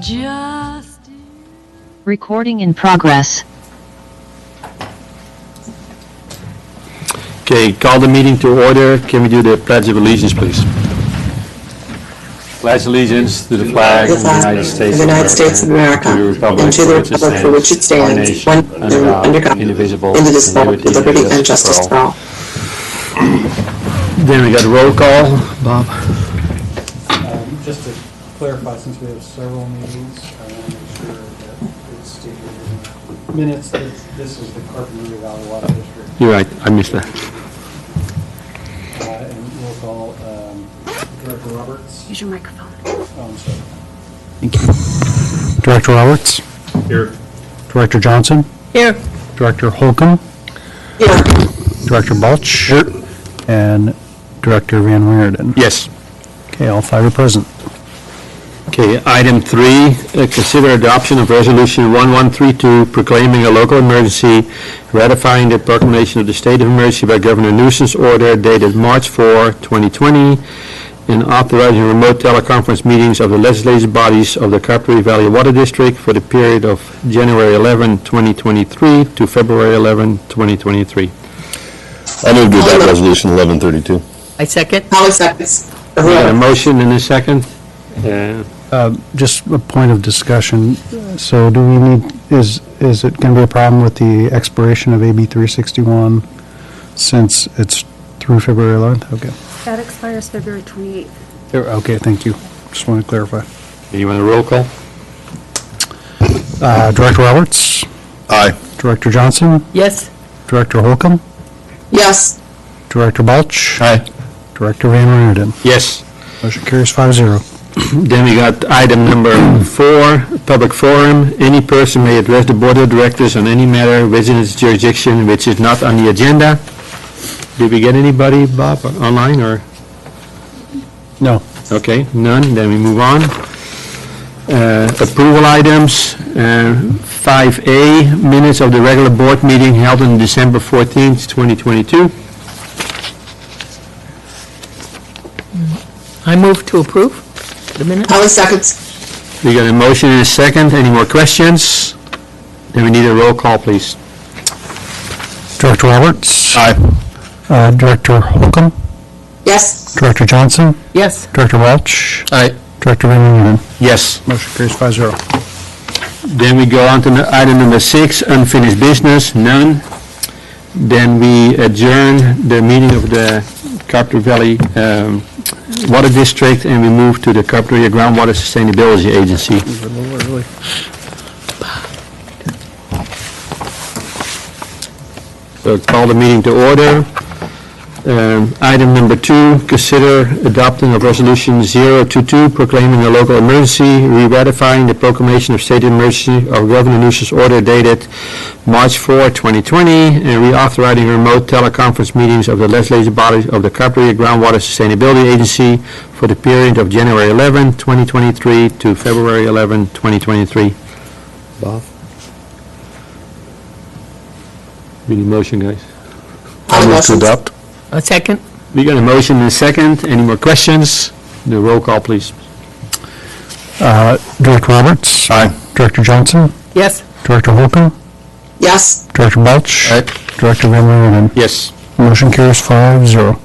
Just Recording in progress. Okay, call the meeting to order. Can we do the Pledge of Allegiance, please? Pledge allegiance to the flag of the United States of America, and to the republic for which it stands, one nation, under God, indivisible, with liberty and justice for all. Then we got a roll call. Bob? Just to clarify, since we have several meetings, I want to make sure that it's stated in the minutes that this is the Carpinteria Valley Water District. You're right, I missed that. And we'll call Director Roberts. use your microphone. Oh, I'm sorry. Thank you. Director Roberts? Here. Director Johnson? Here. Director Holcomb? Here. Director Balch? Here. And Director Van Weerden? Yes. Okay, all five are present. Okay, item 3, consider adoption of resolution 1132 proclaiming a local emergency, ratifying the proclamation of the state of emergency by Governor Newsom's order dated March 4, 2020, and authorizing remote teleconference meetings of the legislative bodies of the Carpinteria Valley Water District for the period of January 11, 2023 to February 11, 2023. I move to adopt resolution 1132. I second. Holly seconds. We got a motion and a second. Just a point of discussion. So do we need, is it going to be a problem with the expiration of AB 361 since it's through February 11th? Okay. That expires February 28th. Okay, thank you. Just want to clarify. You want a roll call? Director Roberts? Aye. Director Johnson? Yes. Director Holcomb? Yes. Director Balch? Aye. Director Van Weerden? Yes. Motion carries 5-0. Then we got item number 4, public forum. Any person may address the board of directors on any matter within its jurisdiction which is not on the agenda. Did we get anybody, Bob, online or? No. Okay, none. Then we move on. Approval items, 5A, minutes of the regular board meeting held on December 14th, 2022. I move to approve the minutes. Holly seconds. We got a motion and a second. Any more questions? Then we need a roll call, please. Director Roberts? Aye. Director Holcomb? Yes. Director Johnson? Yes. Director Welch? Aye. Director Van Weerden? Yes. Motion carries 5-0. Then we go on to item number 6, unfinished business, none. Then we adjourn the meeting of the Carpinteria Valley Water District, and we move to the Carpinteria Groundwater Sustainability Agency. So call the meeting to order. Item number 2, consider adopting of resolution 022 proclaiming a local emergency, re-ratifying the proclamation of state of emergency of Governor Newsom's order dated March 4, 2020, and reauthorizing remote teleconference meetings of the legislative bodies of the Carpinteria Groundwater Sustainability Agency for the period of January 11, 2023 to February 11, 2023. Bob? We need motion, guys. Holly To motions. adopt. A second. We got a motion and a second. Any more questions? The roll call, please. Director Roberts? Aye. Director Johnson? Yes. Director Holcomb? Yes. Director Balch? Aye. Director Van Weerden? Yes. Motion carries 5-0.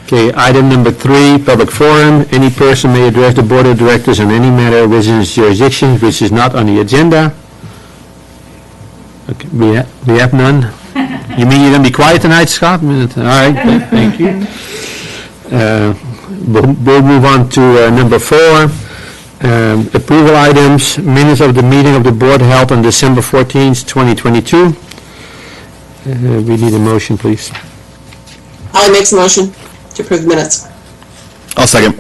Okay, item number 3, public forum. Any person may address the board of directors on any matter within its jurisdiction which is not on the agenda. Okay, we have none. You mean you're going to be quiet tonight, Scott? All right, thank you. We'll move on to number 4. Approval items, minutes of the meeting of the board held on December 14th, 2022. We need a motion, please. Holly makes a motion to approve the minutes. I'll second.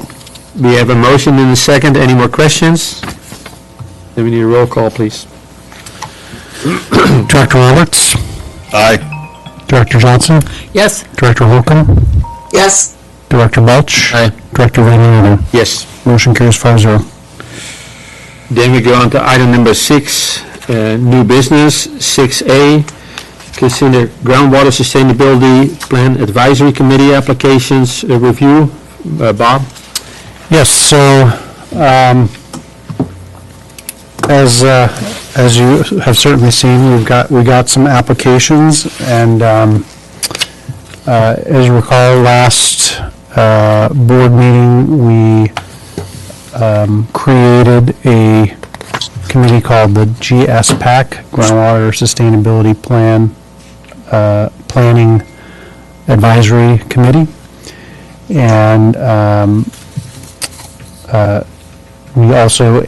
We have a motion and a second. Any more questions? Then we need a roll call, please. Director Roberts? Aye. Director Johnson? Yes. Director Holcomb? Yes. Director Balch? Aye. Director Van Weerden? Yes. Motion carries 5-0. Then we go on to item number 6, new business, 6A. Consider groundwater sustainability plan advisory committee applications review. Bob? Yes, so as you have certainly seen, we got some applications, and as you recall, last board meeting, we created a committee called the GSPAC, Groundwater Sustainability Planning Advisory Committee, and we also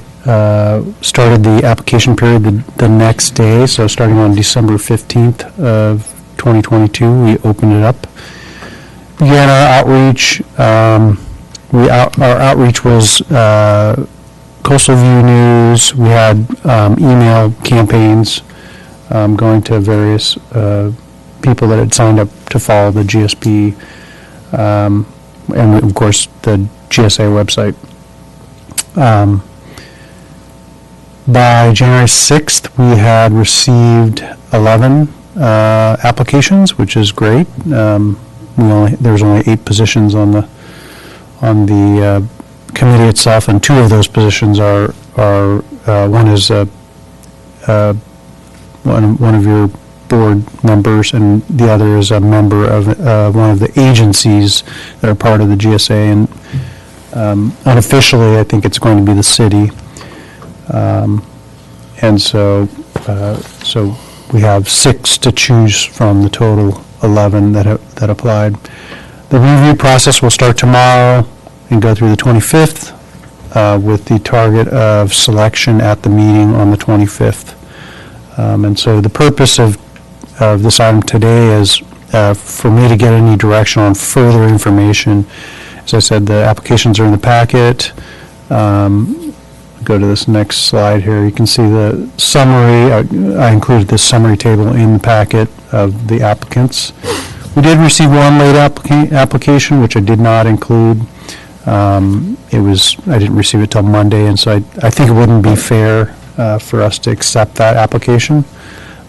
started the application period the next day, so starting on December 15th of 2022, we opened it up. Began our outreach. Our outreach was Coastal View News. We had email campaigns going to various people that had signed up to follow the GSP, and of course the GSA website. By January 6th, we had received 11 applications, which is great. There was only 8 positions on the committee itself, and 2 of those positions are one is one of your board members, and the other is a member of one of the agencies that are part of the GSA, and unofficially, I think it's going to be the city. And so we have 6 to choose from the total 11 that applied. The review process will start tomorrow and go through the 25th, with the target of selection at the meeting on the 25th. And so the purpose of this item today is for me to get any direction on further information. As I said, the applications are in the packet. Go to this next slide here. You can see the summary. I included this summary table in the packet of the applicants. We did receive one late application, which I did not include. I didn't receive it till Monday, and so I think it wouldn't be fair for us to accept that application.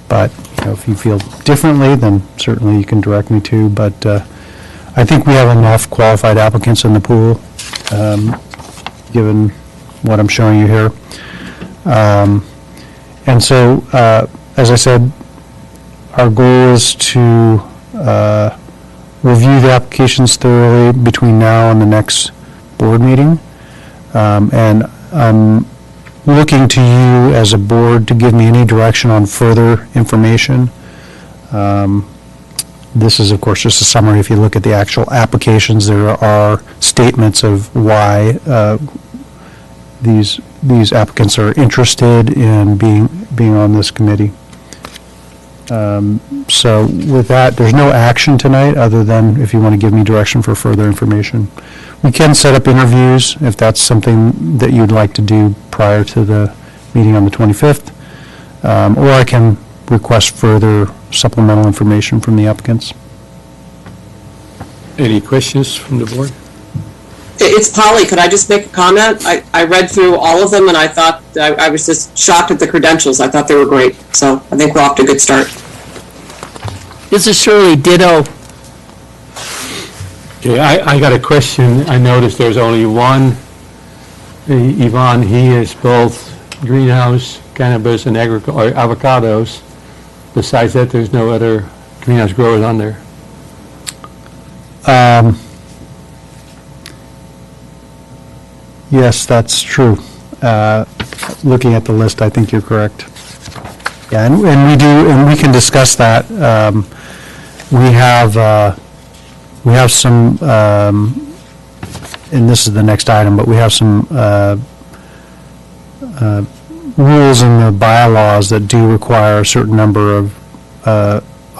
But if you feel differently, then certainly you can direct me to. But I think we have enough qualified applicants in the pool, given what I'm showing you here. And so, as I said, our goal is to review the applications thoroughly between now and the next board meeting. And I'm looking to you as a board to give me any direction on further information. This is, of course, just a summary. If you look at the actual applications, there are statements of why these applicants are interested in being on this committee. So with that, there's no action tonight other than if you want to give me direction for further information. We can set up interviews if that's something that you'd like to do prior to the meeting on the 25th, or I can request further supplemental information from the applicants. Any questions from the board? It's Polly. Could I just make a comment? I read through all of them, and I thought, I was just shocked at the credentials. I thought they were great. So I think we're off to a good start. This is Shirley, ditto. Okay, I got a question. I noticed there's only one, Yvonne, he is both greenhouse, cannabis, and avocados. Besides that, there's no other greenhouse growers on there. Yes, that's true. Looking at the list, I think you're correct. Yeah, and we can discuss that. We have some, and this is the next item, but we have some rules in the bylaws that do require a certain number of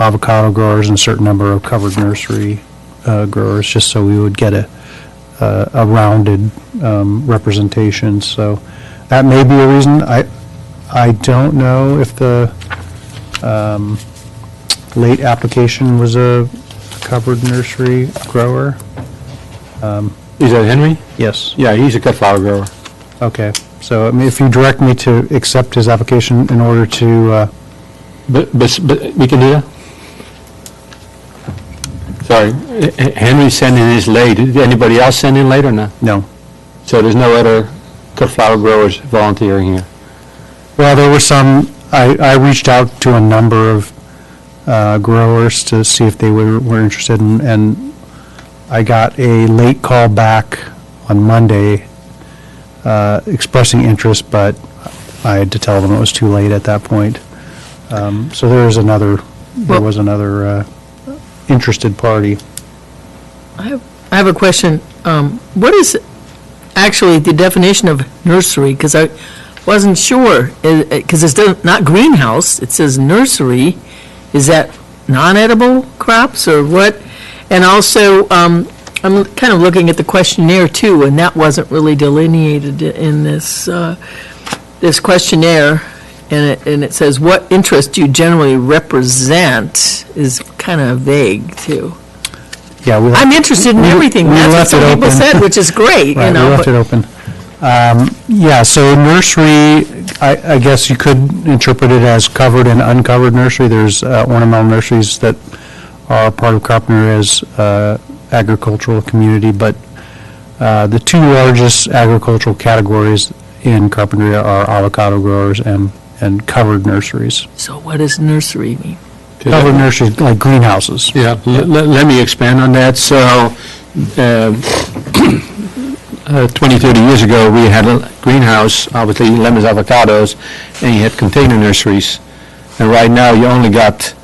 avocado growers and a certain number of covered nursery growers, just so we would get a rounded representation. So that may be a reason. I don't know if the late application was a covered nursery grower. Is that Henry? Yes. Yeah, he's a cut flower grower. Okay. So I mean, if you direct me to accept his application in order to, But we can do that? Sorry, Henry sent in his late. Did anybody else send in late or not? no. So there's no other cut flower growers volunteering here? Well, there were some, I reached out to a number of growers to see if they were interested, and I got a late call back on Monday expressing interest, but I had to tell them it was too late at that point. So there was another interested party. I have a question. What is actually the definition of nursery? Because I wasn't sure, because it's not greenhouse, it says nursery. Is that non-edible crops or what? And also, I'm kind of looking at the questionnaire too, and that wasn't really delineated in this questionnaire. And it says, what interest do you generally represent is kind of vague too. Yeah, I'm interested in everything. we That's what left some it people open. said, which is great, Right, you know. we left but- it open. Yeah, so nursery, I guess you could interpret it as covered and uncovered nursery. There's ornamental nurseries that are part of Carpinteria's agricultural community, but the two largest agricultural categories in Carpinteria are avocado growers and covered nurseries. So what does nursery mean? Covered nurseries, like greenhouses. Yeah, let me expand on that. So, 20, 30 years ago, we had a greenhouse, obviously lemons, avocados, and you had container nurseries. And right now, you only got,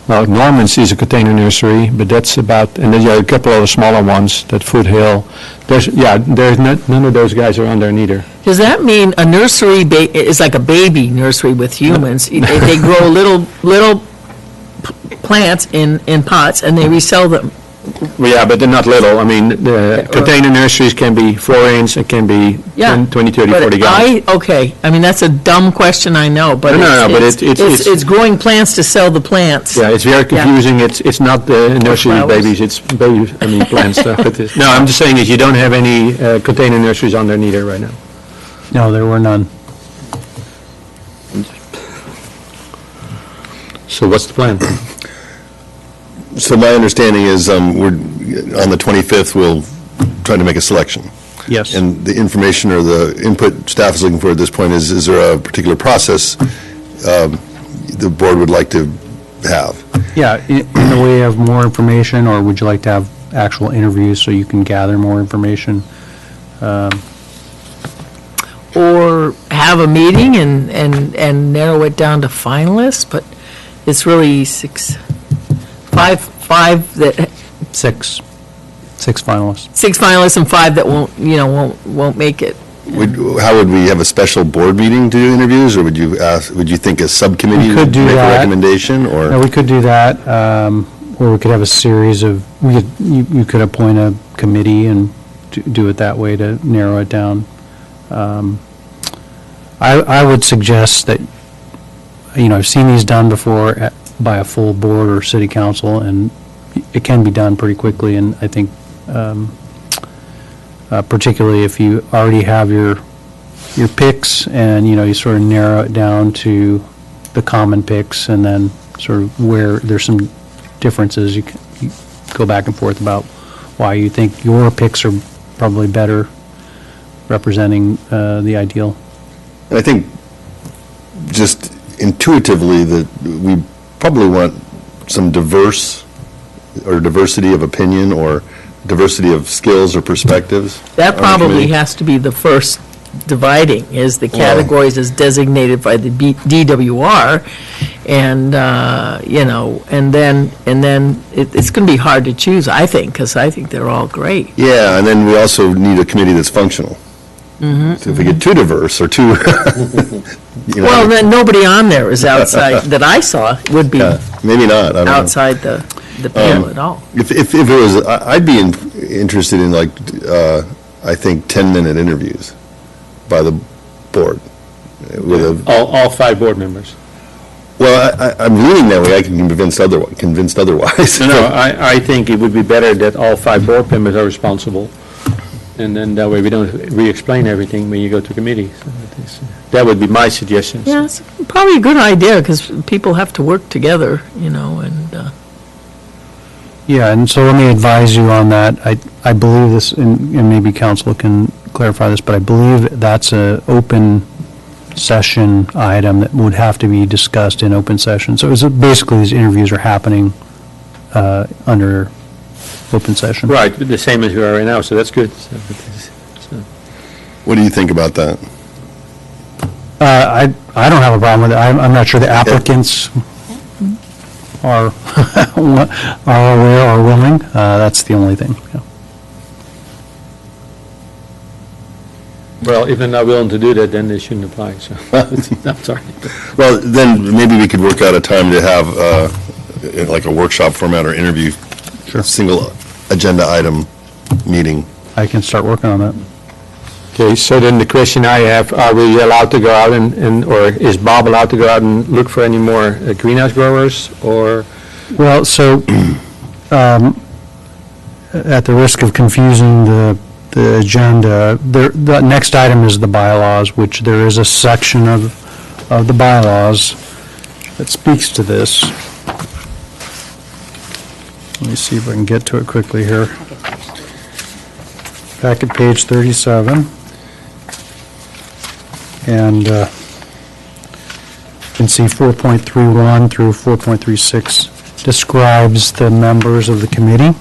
well, Norman's is a container nursery, but that's about, and then you have a couple of smaller ones, that Foothill. None of those guys are on there neither. Does that mean a nursery is like a baby nursery with humans? They grow little plants in pots and they resell them. Well, yeah, but they're not little. I mean, the container nurseries can be 4-inch, it can be 10, 20, 30, 40 gallons. Okay, I mean, that's a dumb question, I know, but No, but it's growing plants to sell the plants. Yeah, it's very confusing. It's not the nursery flowers. babies, it's baby, plant stuff. No, I'm just saying is you don't have any container nurseries on there neither right now. No, there were none. So what's the plan? So my understanding is, we're, on the 25th, we'll try to make a selection. Yes. And the information or the input staff is looking for at this point is there a particular process the board would like to have? Yeah, in the way of more information, or would you like to have actual interviews so you can gather more information? Or have a meeting and narrow it down to finalists, but it's really five that, Six finalists. 6 finalists and 5 that won't make it. How would we have a special board meeting to do interviews, or would you think a subcommittee We could would do make a that. recommendation, or? No, we could do that, or we could have a series of, you could appoint a committee and do it that way to narrow it down. I would suggest that, I've seen these done before by a full board or city council, and it can be done pretty quickly, and I think, particularly if you already have your picks, and, you sort of narrow it down to the common picks, and then sort of where there's some differences, you go back and forth about why you think your picks are probably better representing the ideal. I think just intuitively that we probably want some diversity of opinion or diversity of skills or perspectives. That on the probably committee. has to be the first dividing, is the categories as designated by the DWR, and, and then it's going to be hard to choose, I think, because I think they're all great. Yeah, and then we also need a committee that's functional. So if we get too diverse or too, Well, then nobody on there is outside, that I saw, would be maybe not, I don't know. outside the panel at all. If it was, I'd be interested in I think 10-minute interviews by the board with All 5 board members. well, I'm leaning that way, I can be convinced otherwise. No, I think it would be better that all 5 board members are responsible, and then that way we don't re-explain everything when you go to committee. So that would be my suggestion. Yeah, it's probably a good idea, because people have to work together, and, Yeah, and so let me advise you on that. I believe this, and maybe council can clarify this, but I believe that's a open session item that would have to be discussed in open session. So basically, these interviews are happening under open session. Right, the same as we are right now, so that's good. What do you think about that? I don't have a problem with it. I'm not sure the applicants are aware or willing. That's the only thing. Yeah. Well, if they're not willing to do that, then they shouldn't apply, so, I'm sorry. Well, then maybe we could work out a time to have like a workshop format or interview, single agenda item meeting. I can start working on that. Okay, so then the question I have, are we allowed to go out or is Bob allowed to go out and look for any more greenhouse growers, or? Well, so, at the risk of confusing the agenda, the next item is the bylaws, which there is a section of the bylaws that speaks to this. Let me see if I can get to it quickly here. Back at page 37. And you can see 4.31 through 4.36 describes the members of the committee.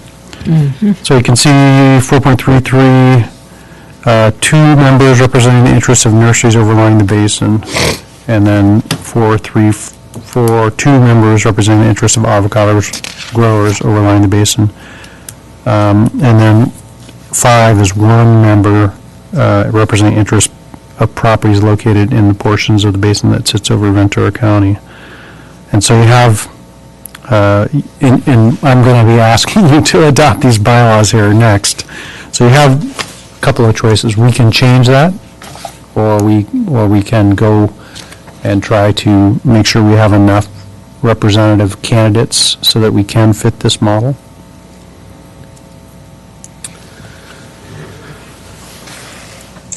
So you can see 4.33, 2 members representing the interests of nurseries overlying the basin, and then 4.34, 2 members representing the interests of avocado growers overlying the basin. And then 5 is 1 member representing interests of properties located in the portions of the basin that sits over Ventura County. And so you have, and I'm going to be asking you to adopt these bylaws here next. So you have a couple of choices. We can change that, or we can go and try to make sure we have enough representative candidates so that we can fit this model.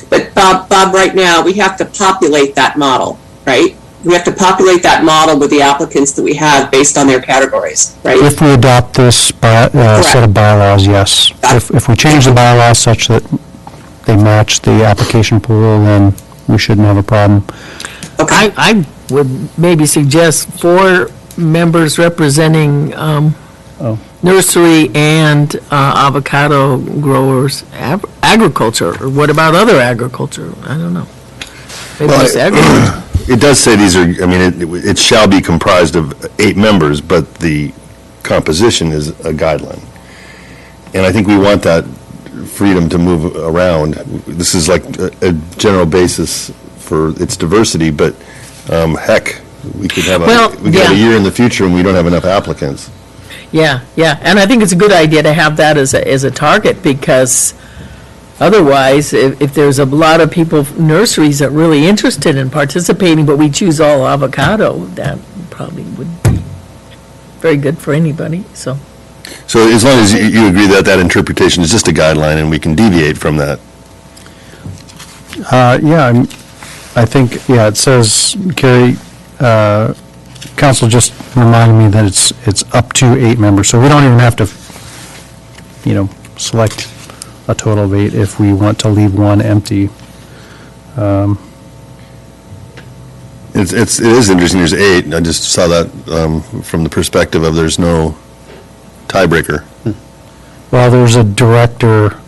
But Bob, right now, we have to populate that model, right? We have to populate that model with the applicants that we have based on their categories, right? If we adopt this set of bylaws, yes. If we change the bylaws such that they match the application pool, then we shouldn't have a problem. Okay. I would maybe suggest 4 members representing nursery and avocado growers, agriculture, or what about other agriculture? I don't know. Maybe Well, just agriculture. It does say these are, I mean, it shall be comprised of 8 members, but the composition is a guideline. And I think we want that freedom to move around. This is like a general basis for its diversity, but heck, we could have a year in the future and we don't have enough applicants. Yeah, and I think it's a good idea to have that as a target, because otherwise, if there's a lot of people, nurseries that are really interested in participating, but we choose all avocado, that probably would be very good for anybody, so. So as long as you agree that that interpretation is just a guideline and we can deviate from that. Yeah, I think, it says, Carrie, council just reminded me that it's up to 8 members, so we don't even have to, select a total of 8 if we want to leave 1 empty. It is interesting, there's 8, I just saw that from the perspective of there's no tiebreaker. Well, there's a director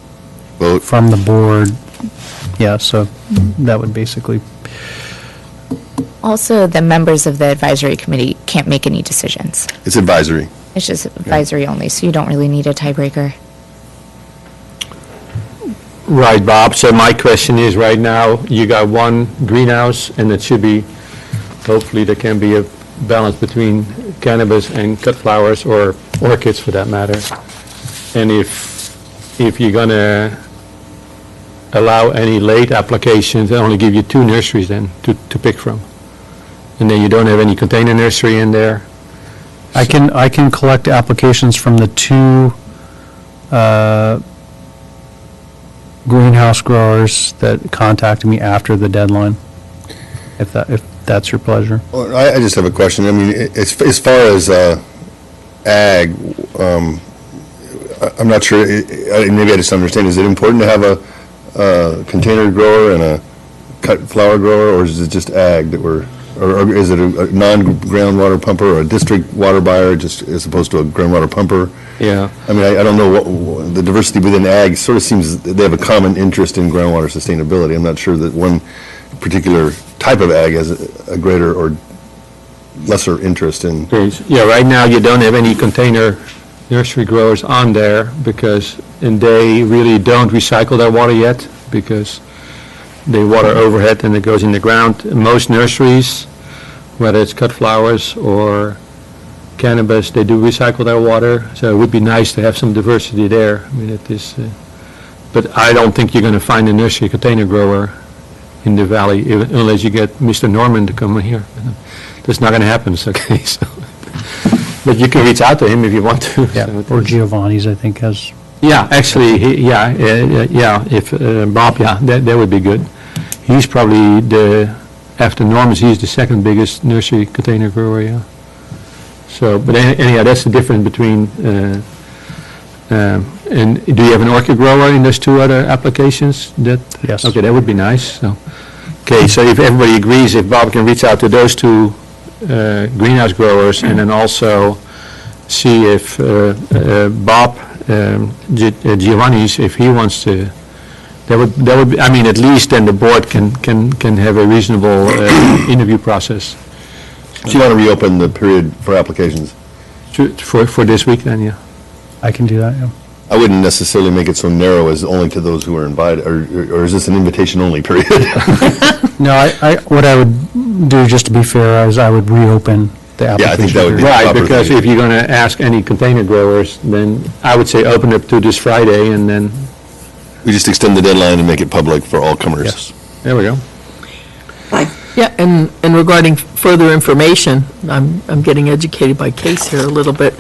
Vote. from the board, so that would basically, Also, the members of the advisory committee can't make any decisions. It's advisory. It's just advisory only, so you don't really need a tiebreaker. Right, Bob, so my question is, right now, you got 1 greenhouse, and it should be, hopefully there can be a balance between cannabis and cut flowers, or orchids for that matter. And if you're gonna allow any late applications, they only give you 2 nurseries then to pick from. And then you don't have any container nursery in there. I can collect applications from the 2 greenhouse growers that contacted me after the deadline, if that's your pleasure. Well, I just have a question. I mean, as far as ag, I'm not sure, maybe I just understand, is it important to have a container grower and a cut flower grower, or is it just ag that we're, or is it a non-groundwater pumper or a district water buyer, just as opposed to a groundwater pumper? Yeah. I mean, I don't know what, the diversity within ag sort of seems, they have a common interest in groundwater sustainability. I'm not sure that one particular type of ag has a greater or lesser interest in. Yeah, right now you don't have any container nursery growers on there because, and they really don't recycle their water yet because they water overhead and it goes in the ground. Most nurseries, whether it's cut flowers or cannabis, they do recycle their water, so it would be nice to have some diversity there. I mean, it is, but I don't think you're going to find a nursery container grower in the valley unless you get Mr. Norman to come in here. That's not going to happen, so, okay, so. But you can reach out to him if you want to. Yeah, so it or is- Giovanni's, I think, has, Yeah, actually, if Bob, that would be good. He's probably after Norman's, he's the second biggest nursery container grower, yeah. So, but anyhow, that's the difference between, and do you have an orchid grower in those two other applications? Yes. Okay, that would be nice, so. Okay, so if everybody agrees, if Bob can reach out to those two greenhouse growers, and then also see if Bob, Giovanni's, if he wants to, that would be, I mean, at least then the board can have a reasonable interview process. Do you want to reopen the period for applications? For this week then, yeah. I can do that, yeah. I wouldn't necessarily make it so narrow as only to those who are invited, or is this an invitation-only period? No, what I would do, just to be fair, is I would reopen the application. Yeah, I think that would be the Right, proper because thing. if you're going to ask any container growers, then I would say open it to this Friday, and then, We just extend the deadline and make it public for all comers. Yes. there we go. Yeah, and regarding further information, I'm getting educated by case here a little bit.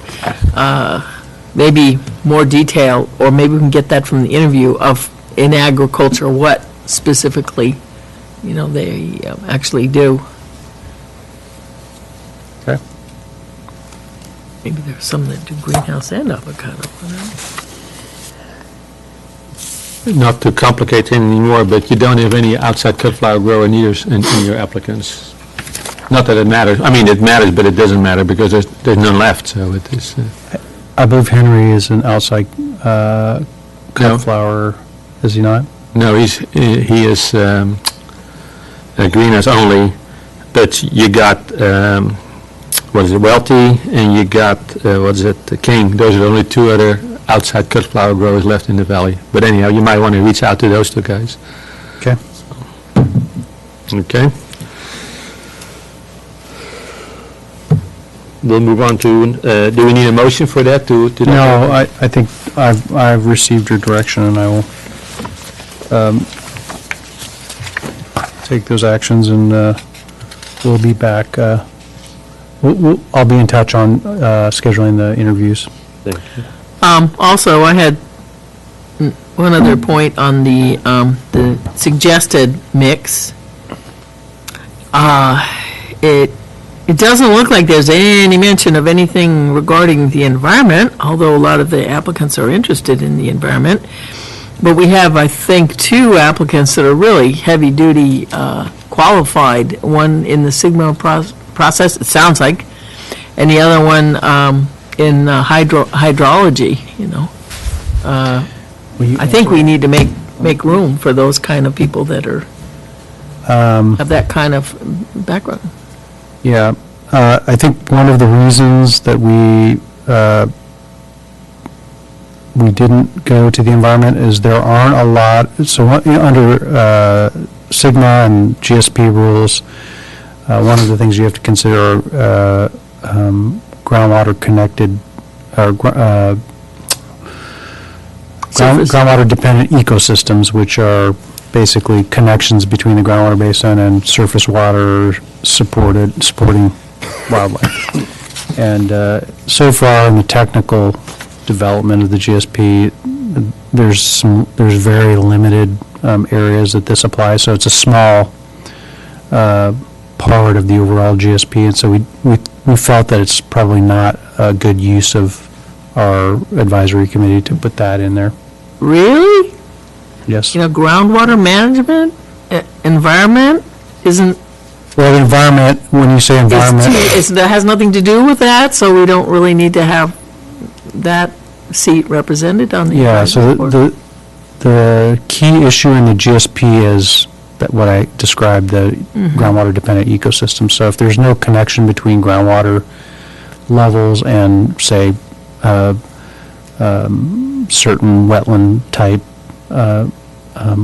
Maybe more detail, or maybe we can get that from the interview of, in agriculture, what specifically, they actually do. Okay. Maybe there's some that do greenhouse and avocado. Not to complicate things anymore, but you don't have any outside cut flower grower neither in your applicants. Not that it matters, I mean, it matters, but it doesn't matter because there's none left, so it is. I believe Henry is an outside No. cut flower, is he not? No, he is a greenhouse only, but you got, what is it, Welty, and you got, the King. Those are the only two other outside cut flower growers left in the valley. But anyhow, you might want to reach out to those two guys. Okay. Okay. We'll move on to, do we need a motion for that to? No, I think I've received your direction, and I will take those actions, and we'll be back. I'll be in touch on scheduling the interviews. Also, I had one other point on the suggested mix. It doesn't look like there's any mention of anything regarding the environment, although a lot of the applicants are interested in the environment. But we have, I think, two applicants that are really heavy-duty qualified, one in the Sigma process, it sounds like, and the other one in hydrology, I think we need to make room for those kind of people that are, have that kind of background. Yeah, I think one of the reasons that we didn't go to the environment is there aren't a lot, so under Sigma and GSP rules, one of the things you have to consider are groundwater connected, or groundwater dependent ecosystems, which are basically connections between the groundwater basin and surface water supporting wildlife. And so far in the technical development of the GSP, there's very limited areas that this applies, so it's a small part of the overall GSP, and so we felt that it's probably not a good use of our advisory committee to put that in there. Really? Yes. Groundwater management environment isn't, Well, the environment, when you say environment, that has nothing to do with that, so we don't really need to have that seat represented on the yeah, so advisory board? the key issue in the GSP is that what I described, the groundwater dependent ecosystem. So if there's no connection between groundwater levels and, say, certain wetland type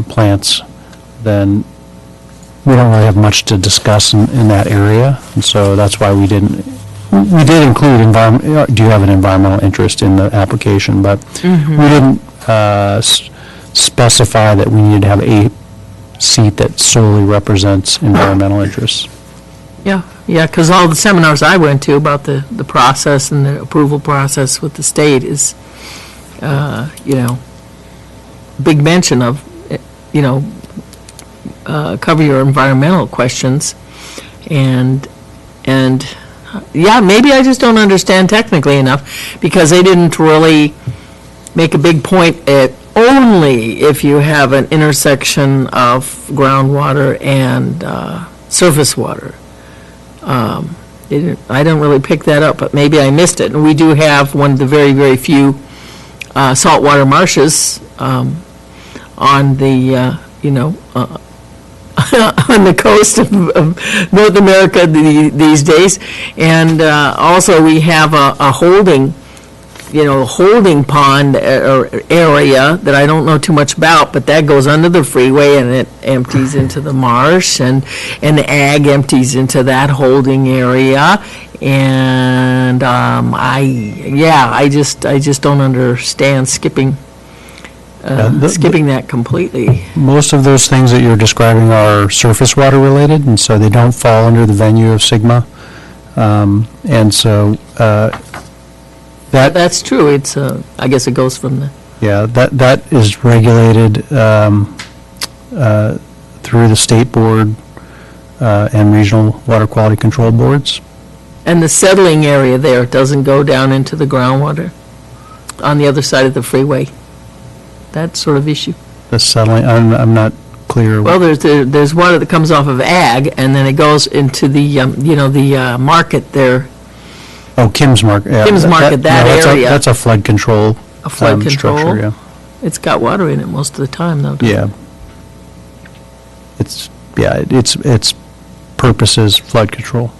plants, then we don't really have much to discuss in that area. And so that's why we did include environment, do you have an environmental interest in the application, but we didn't specify that we needed to have a seat that solely represents environmental interests. Yeah, because all the seminars I went to about the process and the approval process with the state is, big mention of, cover your environmental questions. And yeah, maybe I just don't understand technically enough, because they didn't really make a big point at only if you have an intersection of groundwater and surface water. I don't really pick that up, but maybe I missed it. And we do have one of the very, very few saltwater marshes on the, on the coast of North America these days. And also we have a holding pond or area that I don't know too much about, but that goes under the freeway and it empties into the marsh, and the ag empties into that holding area. And I just don't understand skipping that completely. Most of those things that you're describing are surface water related, and so they don't fall under the venue of SGMA. And so That's true. It's, I guess it goes from the... yeah, that is regulated through the state board and regional water quality control boards. And the settling area there doesn't go down into the groundwater on the other side of the freeway? That sort of issue? The settling, I'm not clear. Well, there's water that comes off of ag, and then it goes into the, the market there. Oh, Kim's Market. Yeah, Kim's Market, that area. That's a flood control. A flood control? Structure, yeah. It's got water in it most of the time, though. Yeah. Its purpose is flood control.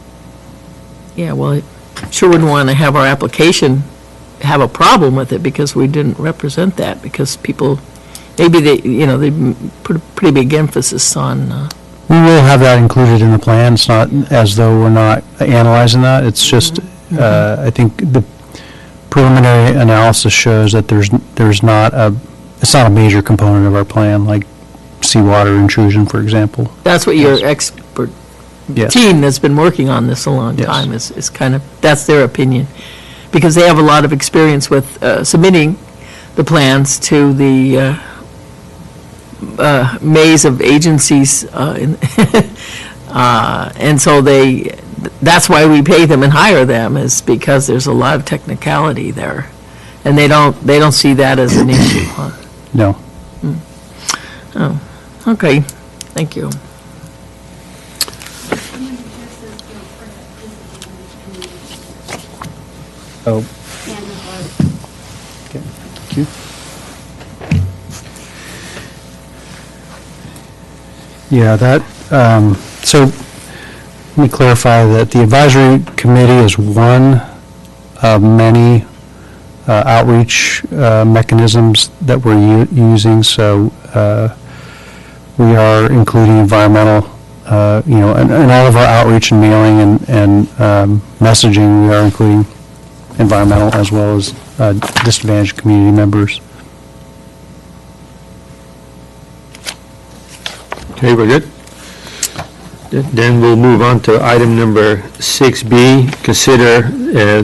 Yeah, well, I sure wouldn't want to have our application have a problem with it because we didn't represent that, because people, maybe they put a pretty big emphasis on... We will have that included in the plan. It's not as though we're not analyzing that. It's just, I think the preliminary analysis shows that it's not a major component of our plan, like seawater intrusion, for example. That's what your expert Yes. team that's been working on this a long Yes. time is kind of, that's their opinion. Because they have a lot of experience with submitting the plans to the maze of agencies. And so that's why we pay them and hire them, is because there's a lot of technicality there. And they don't see that as an issue. Huh? No. Oh, okay, thank you. Oh. Okay. Thank you. Yeah, so let me clarify that the advisory committee is one of many outreach mechanisms that we're using. So we are including environmental, in all of our outreach and mailing and messaging, we are including environmental as well as disadvantaged community members. Okay, we're good. Then we'll move on to item number 6B, consider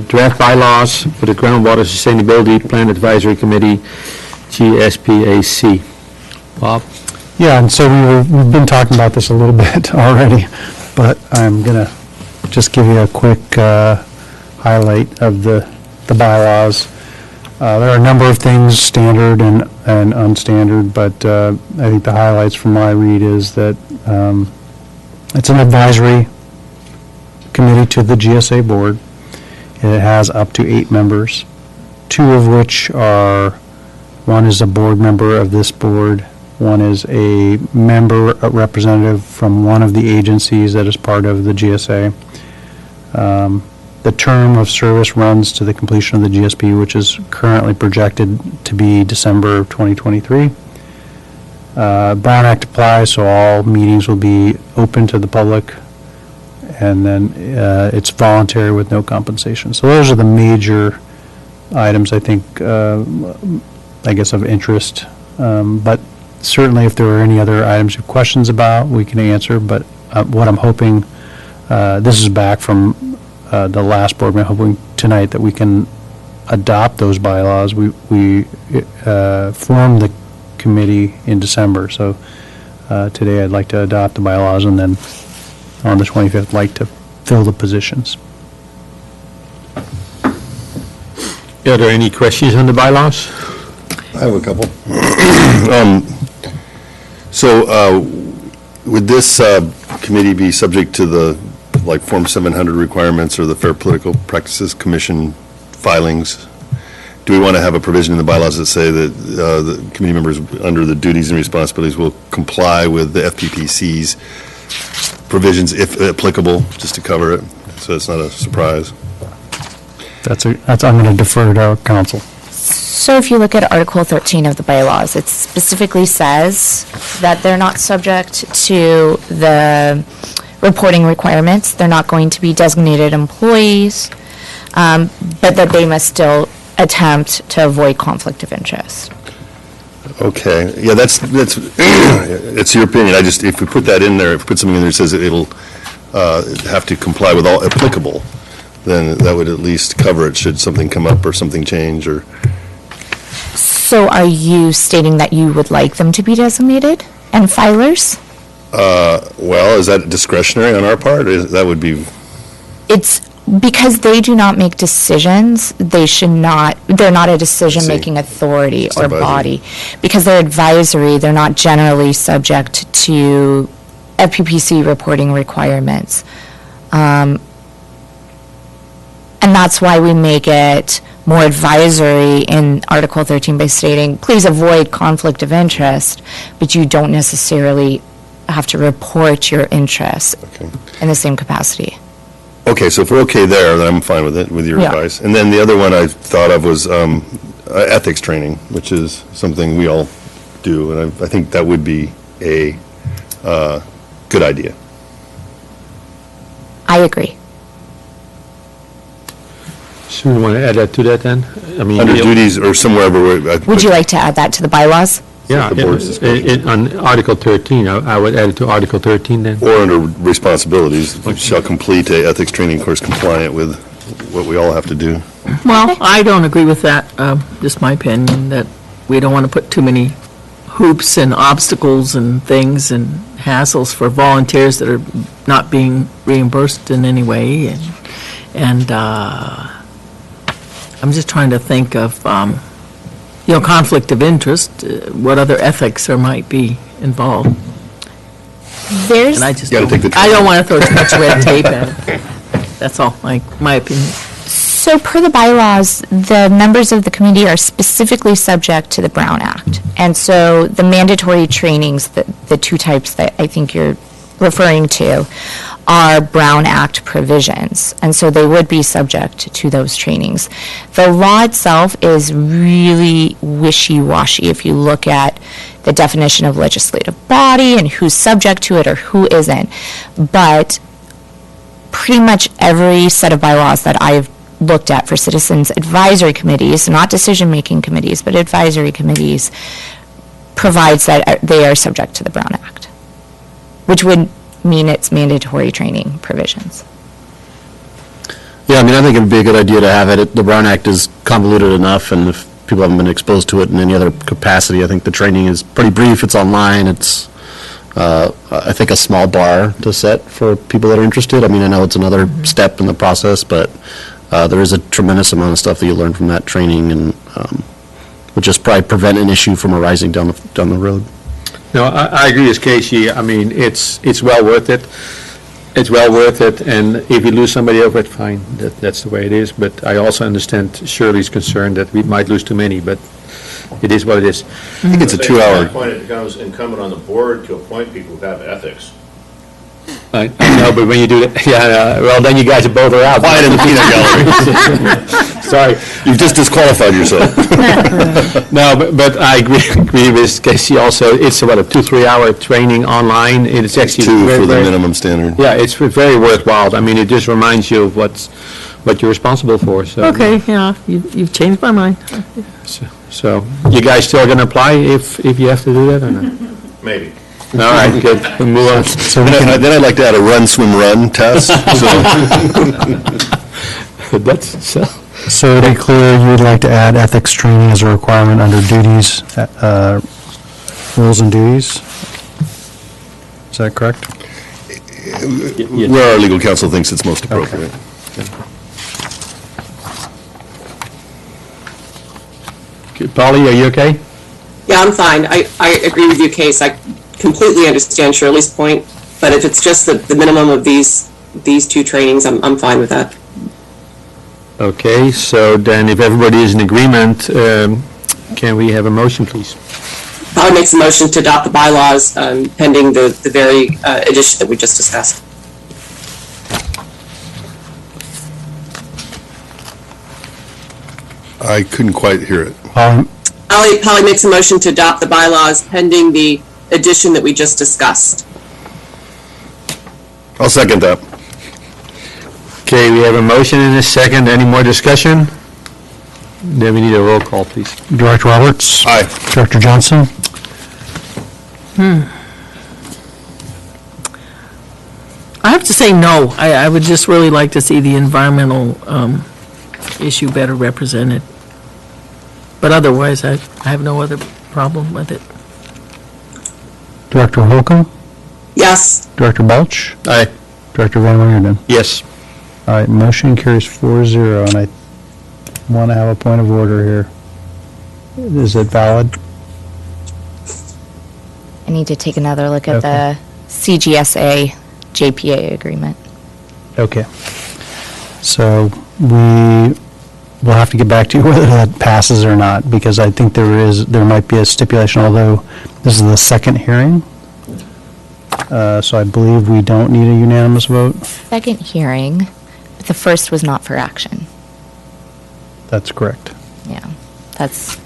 draft bylaws for the Groundwater Sustainability Plan Advisory Committee, GSPAC. Bob? Yeah, and so we've been talking about this a little bit already, but I'm going to just give you a quick highlight of the bylaws. There are a number of things, standard and unstandard, but I think the highlights from my read is that it's an advisory committee to the GSA board. It has up to 8 members, 2 of which are, one is a board member of this board, one is a member, a representative from one of the agencies that is part of the GSA. The term of service runs to the completion of the GSP, which is currently projected to be December of 2023. Brown Act applies, so all meetings will be open to the public, and then it's voluntary with no compensation. So those are the major items, I think, I guess, of interest. But certainly, if there are any other items you have questions about, we can answer. But what I'm hoping, this is back from the last board meeting, hoping tonight that we can adopt those bylaws. We formed the committee in December, so today I'd like to adopt the bylaws, and then on the 25th, like to fill the positions. Are there any questions on the bylaws? I have a couple. So would this committee be subject to the, like, Form 700 requirements or the Fair Political Practices Commission filings? Do we want to have a provision in the bylaws that say that the committee members, under the duties and responsibilities, will comply with the FPPC's provisions, if applicable, just to cover it, so it's not a surprise? I'm going to defer to our council. So if you look at Article 13 of the bylaws, it specifically says that they're not subject to the reporting requirements. They're not going to be designated employees, but that they must still attempt to avoid conflict of interest. Okay, yeah, that's it's your opinion. I just, if we put that in there, if we put something in there that says that it'll have to comply with all applicable, then that would at least cover it should something come up or something change, or... So are you stating that you would like them to be designated and filers? Well, is that discretionary on our part? That would be... It's because they do not make decisions, they should not, they're not a decision-making authority or advisory. body. Because they're advisory, they're not generally subject to FPPC reporting requirements. And that's why we make it more advisory in Article 13 by stating, please avoid conflict of interest, but you don't necessarily have to report your interests in the same capacity. Okay, so if we're okay there, then I'm fine with it, with your Yeah. advice. And then the other one I thought of was ethics training, which is something we all do, and I think that would be a good idea. I agree. So we want to add that to that then? I mean, Under duties or somewhere where... Would you like to add that to the bylaws? Yeah, the board's discretion. on Article 13, I would add it to Article 13 then. Or under responsibilities, shall complete a ethics training course compliant with what we all have to do. Well, I don't agree with that, just my opinion, that we don't want to put too many hoops and obstacles and things and hassles for volunteers that are not being reimbursed in any way, and I'm just trying to think of, conflict of interest, what other ethics there might be involved. There's, And I just Gotta take the I don't want to throw too much red tape at it. That's all, my opinion. so per the bylaws, the members of the committee are specifically subject to the Brown Act. And so the mandatory trainings, the two types that I think you're referring to, are Brown Act provisions, and so they would be subject to those trainings. The law itself is really wishy-washy if you look at the definition of legislative body and who's subject to it or who isn't. But pretty much every set of bylaws that I've looked at for citizens advisory committees, not decision-making committees, but advisory committees, provides that they are subject to the Brown Act, which would mean it's mandatory training provisions. Yeah, I mean, I think it'd be a good idea to have it. The Brown Act is convoluted enough, and if people haven't been exposed to it in any other capacity, I think the training is pretty brief. It's online. It's, I think, a small bar to set for people that are interested. I mean, I know it's another step in the process, but there is a tremendous amount of stuff that you learn from that training, and Would just probably prevent an issue from arising down the road. No, I agree with Casey. I mean, it's well worth it. It's well worth it, and if we lose somebody over it, fine, that's the way it is. But I also understand Shirley's concern that we might lose too many, but it is what it is. I think it's a 2-hour. At that point, it becomes incumbent on the board to appoint people who have ethics. I know, but when you do that, well, then you guys both are out. Quiet in the peanut gallery. Sorry. You've just disqualified yourself. No, but I agree with Casey also. It's about a 2-3 hour training online. It's actually. 2 very, for the very- minimum standard. Yeah, it's very worthwhile. I mean, it just reminds you of what you're responsible for, so. Okay, yeah, you've changed my mind. So, you guys still gonna apply if you have to do that or not? Maybe. All right, good, we'll move on. Then I'd like to add a run, swim, run test. So That's, so, So to be clear, you would like to add ethics training as a requirement under duties, rules and duties? Is that correct? where our legal counsel thinks it's most appropriate. Polly, are you okay? Yeah, I'm fine. I agree with you, Case. I completely understand Shirley's point, but if it's just the minimum of these 2 trainings, I'm fine with that. Okay, so then if everybody is in agreement, can we have a motion, please? I would make a motion to adopt the bylaws pending the very addition that we just discussed. I couldn't quite hear it. Polly makes a motion to adopt the bylaws pending the addition that we just discussed. I'll second that. Okay, we have a motion and a second. Any more discussion? Then we need a roll call, please. Director Roberts? Aye. Director Johnson? I have to say no. I would just really like to see the environmental issue better represented. But otherwise, I have no other problem with it. Director Holcomb? Yes. Director Belch? Aye. Director Van Wieren? Yes. All right, motion carries 4-0, and I want to have a point of order here. Is it valid? I need to take another look at Okay. the CGSA JPA agreement. Okay. So we will have to get back to you whether that passes or not, because I think there might be a stipulation, although this is the second hearing. So I believe we don't need a unanimous vote. Second hearing, but the first was not for action. That's correct. Yeah, that's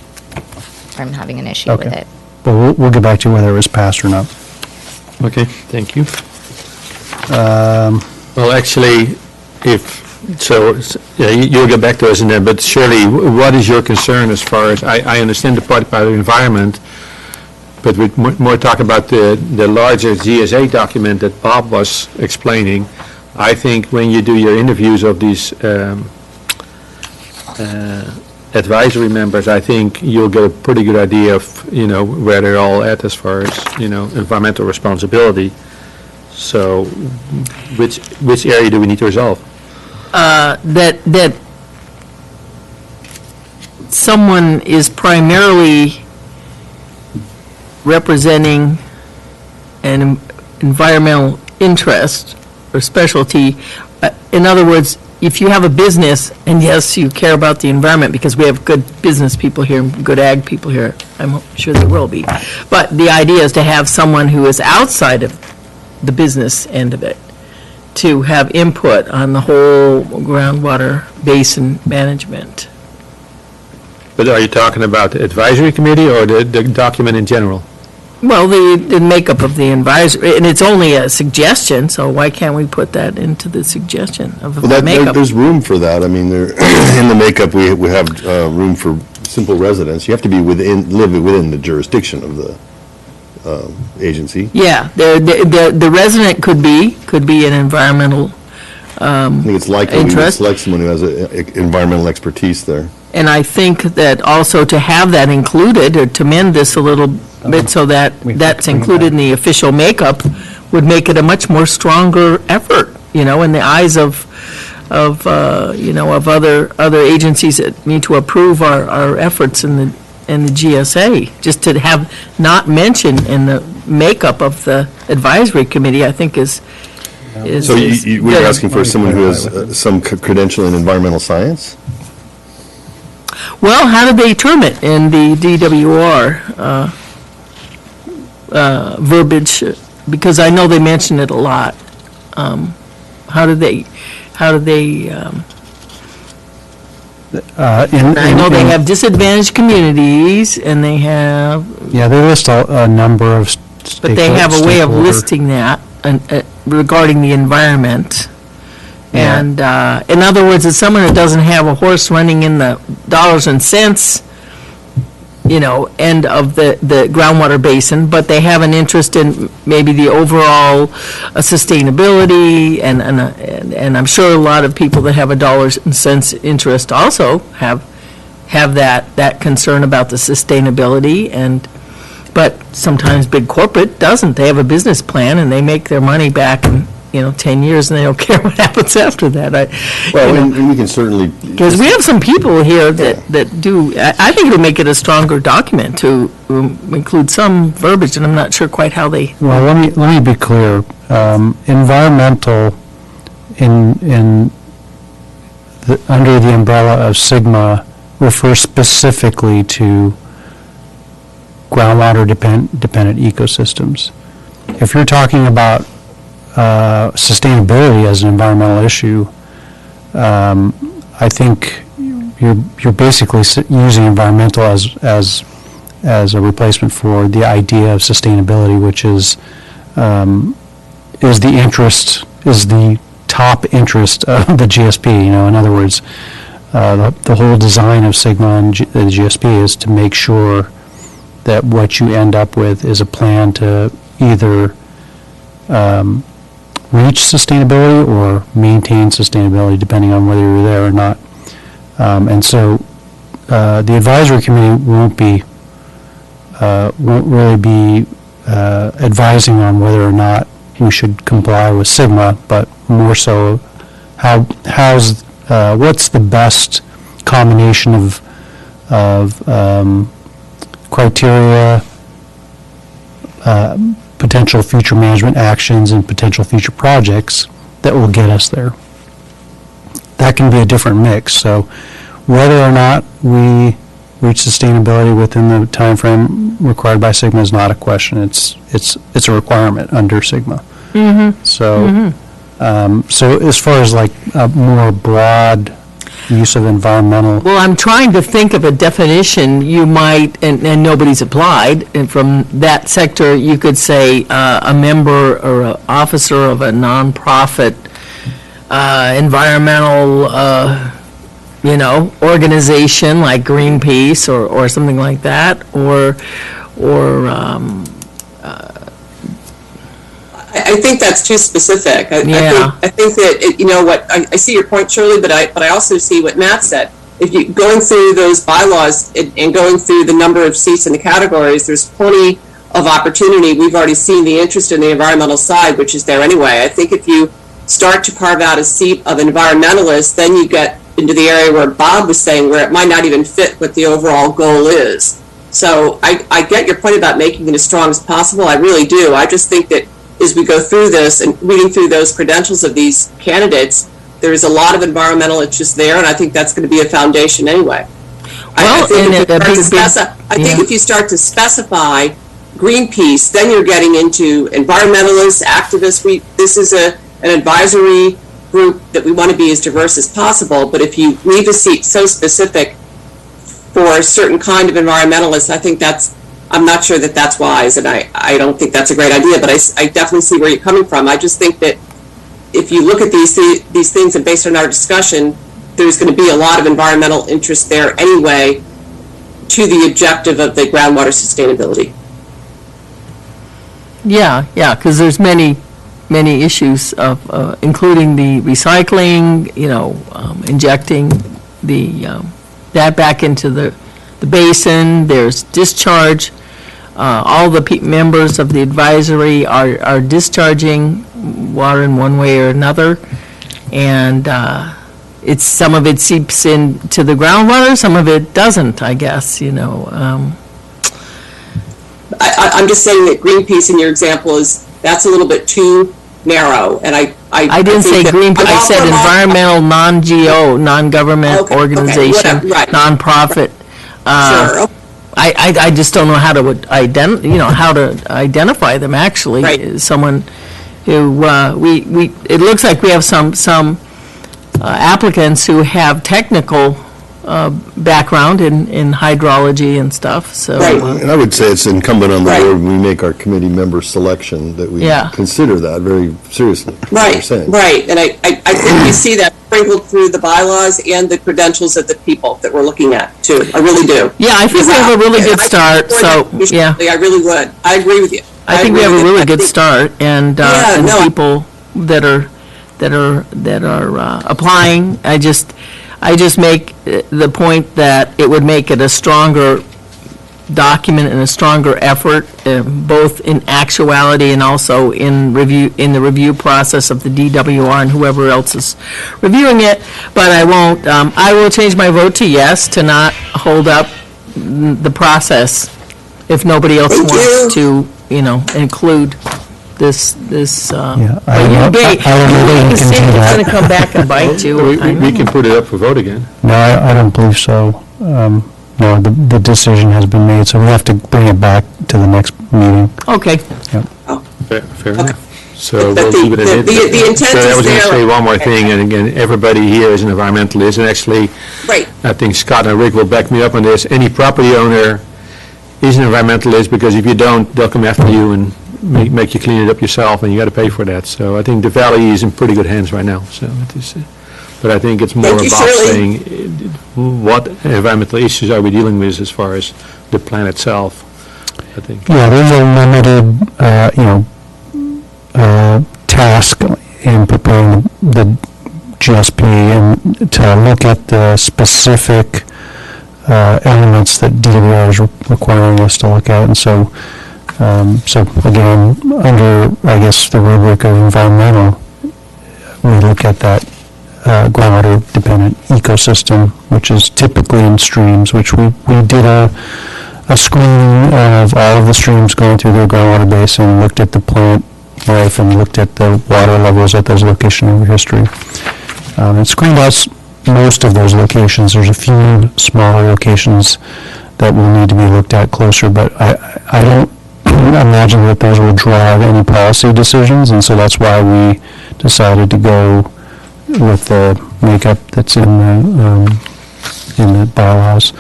where I'm having an issue with Okay. it. But we'll get back to you whether it was passed or not. Okay, thank you. Well, actually, you'll get back to us in there, but Shirley, what is your concern as far as, I understand the part about the environment, but we more talk about the larger GSA document that Bob was explaining. I think when you do your interviews of these advisory members, I think you'll get a pretty good idea of, where they're all at as far as, environmental responsibility. So, which area do we need to resolve? That someone is primarily representing an environmental interest or specialty. In other words, if you have a business, and yes, you care about the environment, because we have good business people here, good ag people here, I'm sure there will be. But the idea is to have someone who is outside of the business end of it, to have input on the whole groundwater basin management. But are you talking about the advisory committee or the document in general? Well, the makeup of the advisory, and it's only a suggestion, so why can't we put that into the suggestion of the Well, makeup? there's room for that. I mean, in the makeup, we have room for simple residents. You have to be live within the jurisdiction of the agency. Yeah, the resident could be an environmental, I think it's likely we would Interest. select someone who has environmental expertise there. and I think that also to have that included, or to mend this a little bit so that We have to that's bring it included back. in the official makeup, would make it a much more stronger effort, in the eyes of of other agencies that need to approve our efforts in the GSA. Just to have not mentioned in the makeup of the advisory committee, I think is So we're good. asking for someone who has some credential in environmental science? Well, how did they term it in the DWR verbiage? Because I know they mention it a lot. How did they, I know they have disadvantaged communities, and they have, Yeah, they list a number of stakeholders. but they have a way of listing that regarding the environment. Yeah. And in other words, it's someone that doesn't have a horse running in the dollars and cents, end of the groundwater basin, but they have an interest in maybe the overall sustainability, and I'm sure a lot of people that have a dollars and cents interest also have that concern about the sustainability, but sometimes big corporate doesn't. They have a business plan, and they make their money back in 10 years, and they don't care what happens after that. And we can certainly. Because we have some people here that do, I think it'll make it a stronger document to include some verbiage, and I'm not sure quite how they. Well, let me be clear. Environmental under the umbrella of Sigma refers specifically to groundwater dependent ecosystems. If you're talking about sustainability as an environmental issue, I think you're basically using environmental as a replacement for the idea of sustainability, which is the top interest of the GSP. In other words, the whole design of Sigma and the GSP is to make sure that what you end up with is a plan to either reach sustainability or maintain sustainability, depending on whether you're there or not. And so the advisory committee won't really be advising on whether or not we should comply with Sigma, but more so what's the best combination of criteria, potential future management actions, and potential future projects that will get us there. That can be a different mix. So whether or not we reach sustainability within the time frame required by Sigma is not a question. It's a requirement under Sigma. Mm-hmm. So so as far as like a more broad use of environmental. Well, I'm trying to think of a definition you might, and nobody's applied, and from that sector, you could say a member or an officer of a nonprofit environmental, organization like Greenpeace or something like that, or I think that's too specific. I think that, I see your point, Shirley, but I also see what Matt said. If you, going through those bylaws and going through the number of seats in the categories, there's plenty of opportunity. We've already seen the interest in the environmental side, which is there anyway. I think if you start to carve out a seat of environmentalists, then you get into the area where Bob was saying, where it might not even fit what the overall goal is. So I get your point about making it as strong as possible. I really do. I just think that as we go through this and reading through those credentials of these candidates, there is a lot of environmental interest there, and I think that's going to be a foundation anyway. I think if you start to specify Greenpeace, then you're getting into environmentalists, activists. This is an advisory group that we want to be as diverse as possible, but if you leave a seat so specific for a certain kind of environmentalist, I think I'm not sure that that's wise, and I don't think that's a great idea, but I definitely see where you're coming from. I just think that if you look at these things, and based on our discussion, there's going to be a lot of environmental interest there anyway to the objective of the groundwater sustainability. Yeah, because there's many issues of, including the recycling, injecting that back into the basin. There's discharge. All the members of the advisory are discharging water in one way or another, and it's, some of it seeps into the groundwater, some of it doesn't, I guess, you know. I'm just saying that Greenpeace in your example that's a little bit too narrow, and I didn't say Greenpeace, I said environmental, non-GO, non-government organization, right. nonprofit. Sure. I just don't know how to how to identify them, actually. Right. Someone who, it looks like we have some applicants who have technical background in hydrology and stuff, so. Right. And I would say it's incumbent on the Right. board when we make our committee member selection that we Yeah. consider that very seriously. what you're Right, saying. right, and I think you see that sprinkled through the bylaws and the credentials of the people that we're looking at, too. I really do. Yeah, I think we have a really good And I start, support so, that yeah. I really would. I agree with you. I think we have a agree with really you. good start, and the no, people that are applying, I just make the point that it would make it a stronger document and a stronger effort, both in actuality and also in the review process of the DWR and whoever else is reviewing it. But I won't. I will change my vote to yes, to not hold up the process if nobody else Thank wants you. to, include this. Yeah, But you I don't know that you can do It's that. going to come back and bite you. I We know. can put it up for vote again. No, I don't believe so. No, the decision has been made, so we have to bring it back to the next meeting. Okay. Fair enough. So But we'll leave it at it. the intent So I is was going to there. say one more thing, and again, everybody here is an environmentalist, and actually, Right, I think Scott and Rick will back me up on this. Any property owner is an environmentalist, because if you don't, they'll come after you and make you clean it up yourself, and you got to pay for that. So I think the valley is in pretty good hands right now, so it is, but I think it's more Thank you, about Shirley. saying, what environmental issues are we dealing with as far as the plan itself, I think. Yeah, there's a limited, task in preparing the GSP and to look at the specific elements that DWR is requiring us to look at. And so again, under, I guess, the rubric of environmental, we look at that groundwater-dependent ecosystem, which is typically in streams, which we did a screening of all of the streams going through the groundwater basin, looked at the plant life, and looked at the water levels at those locations over history. And screened out most of those locations. There's a few smaller locations that will need to be looked at closer, but I don't imagine that those will drive any policy decisions, and so that's why we decided to go with the makeup that's in the bylaws.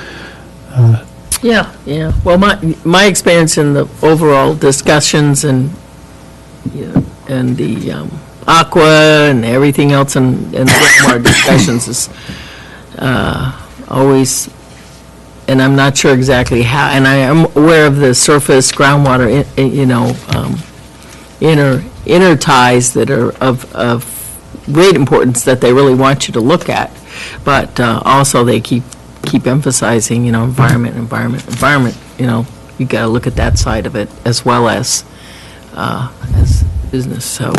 Yeah. Well, my experience in the overall discussions and the aqua and everything else and the groundwater discussions is always, and I'm not sure exactly how, and I am aware of the surface groundwater, inner ties that are of great importance that they really want you to look at, but also they keep emphasizing, environment, you got to look at that side of it as well as business, so.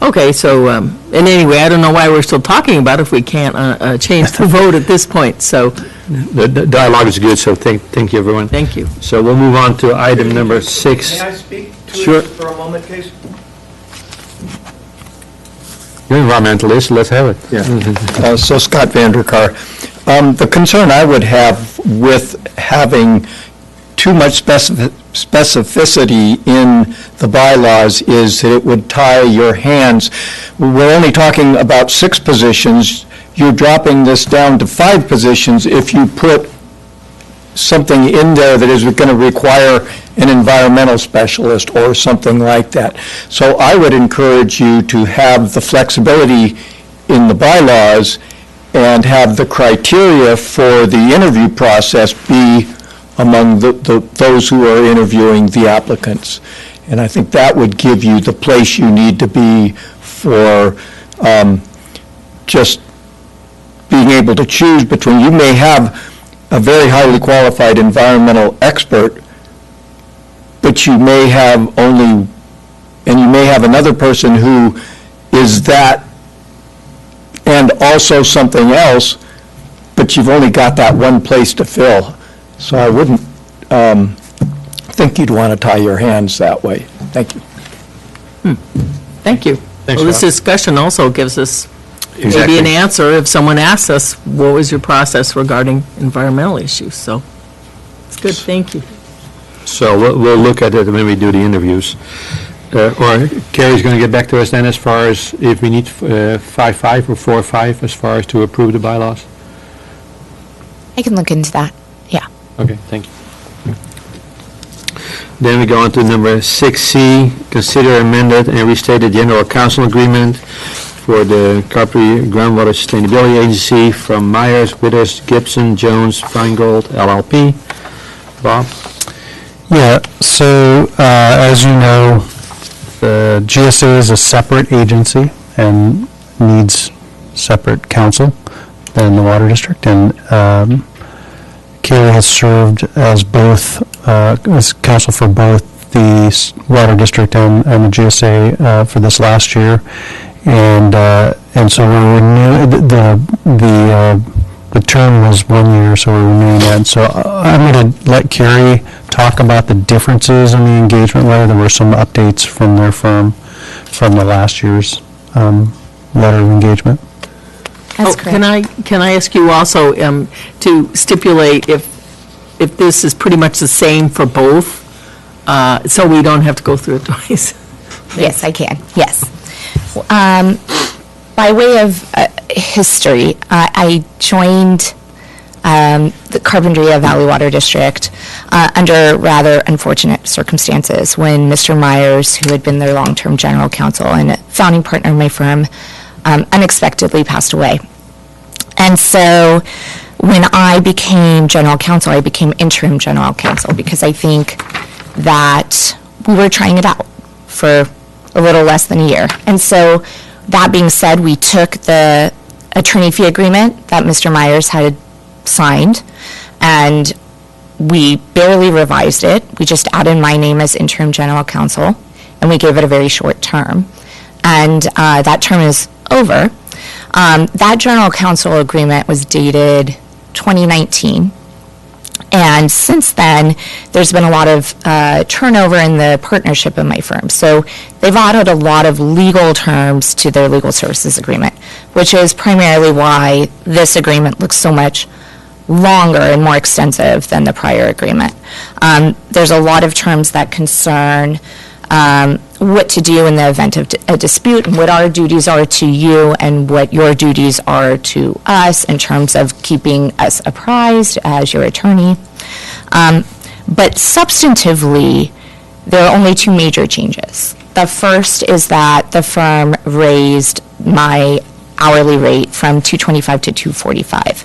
Okay, so, and anyway, I don't know why we're still talking about it if we can't change the vote at this point, so, The dialogue is good, so thank you, everyone. thank you. So we'll move on to item number 6. May I speak to Sure. it for a moment, please? You're an environmentalist, let's have it. So Scott Vanderkar, the concern I would have with having too much specificity in the bylaws is that it would tie your hands. We're only talking about 6 positions. You're dropping this down to 5 positions if you put something in there that is going to require an environmental specialist or something like that. So I would encourage you to have the flexibility in the bylaws and have the criteria for the interview process be among those who are interviewing the applicants. And I think that would give you the place you need to be for just being able to choose between. You may have a very highly qualified environmental expert, but you may have only, and you may have another person who is that and also something else, but you've only got that one place to fill. So I wouldn't think you'd want to tie your hands that way. Thank you. Thank you. Thanks, Well, this Rob. discussion also gives us maybe Exactly. an answer if someone asks us, what was your process regarding environmental issues? So it's good, thank you. So we'll look at it when we do the interviews. Or Carrie's going to get back to us then as far as if we need 5.5 or 4.5 as far as to approve the bylaws? I can look into that. Yeah. Okay, thank you. Then we go on to number 6C, consider amended and restated general council agreement for the Carpinteria Groundwater Sustainability Agency from Myers, Withers, Gibson, Jones, Feingold, LLP. Bob? Yeah, so as you know, the GSA is a separate agency and needs separate counsel than the Water District. And Kaylee has served as both, as counsel for both the Water District and the GSA for this last year. And so we're renewing, the term was 1 year, so we're renewing that. So I'm going to let Carrie talk about the differences in the engagement letter. There were some updates from their firm from the last year's letter of engagement. That's Can I ask you also to stipulate if this is pretty much the same for both, so we don't have to go through it twice? Yes, I can, yes. By way of history, I joined the Carpinteria Valley Water District under rather unfortunate circumstances when Mr. Myers, who had been their long-term general counsel and a founding partner of my firm, unexpectedly passed away. And so when I became general counsel, I became interim general counsel because I think that we were trying it out for a little less than a year. And so that being said, we took the attorney fee agreement that Mr. Myers had signed and we barely revised it. We just added my name as interim general counsel and we gave it a very short term. And that term is over. That general counsel agreement was dated 2019. And since then, there's been a lot of turnover in the partnership of my firm. So they've added a lot of legal terms to their legal services agreement, which is primarily why this agreement looks so much longer and more extensive than the prior agreement. There's a lot of terms that concern what to do in the event of a dispute and what our duties are to you and what your duties are to us in terms of keeping us apprised as your attorney. But substantively, there are only two major changes. The first is that the firm raised my hourly rate from $225 to $245,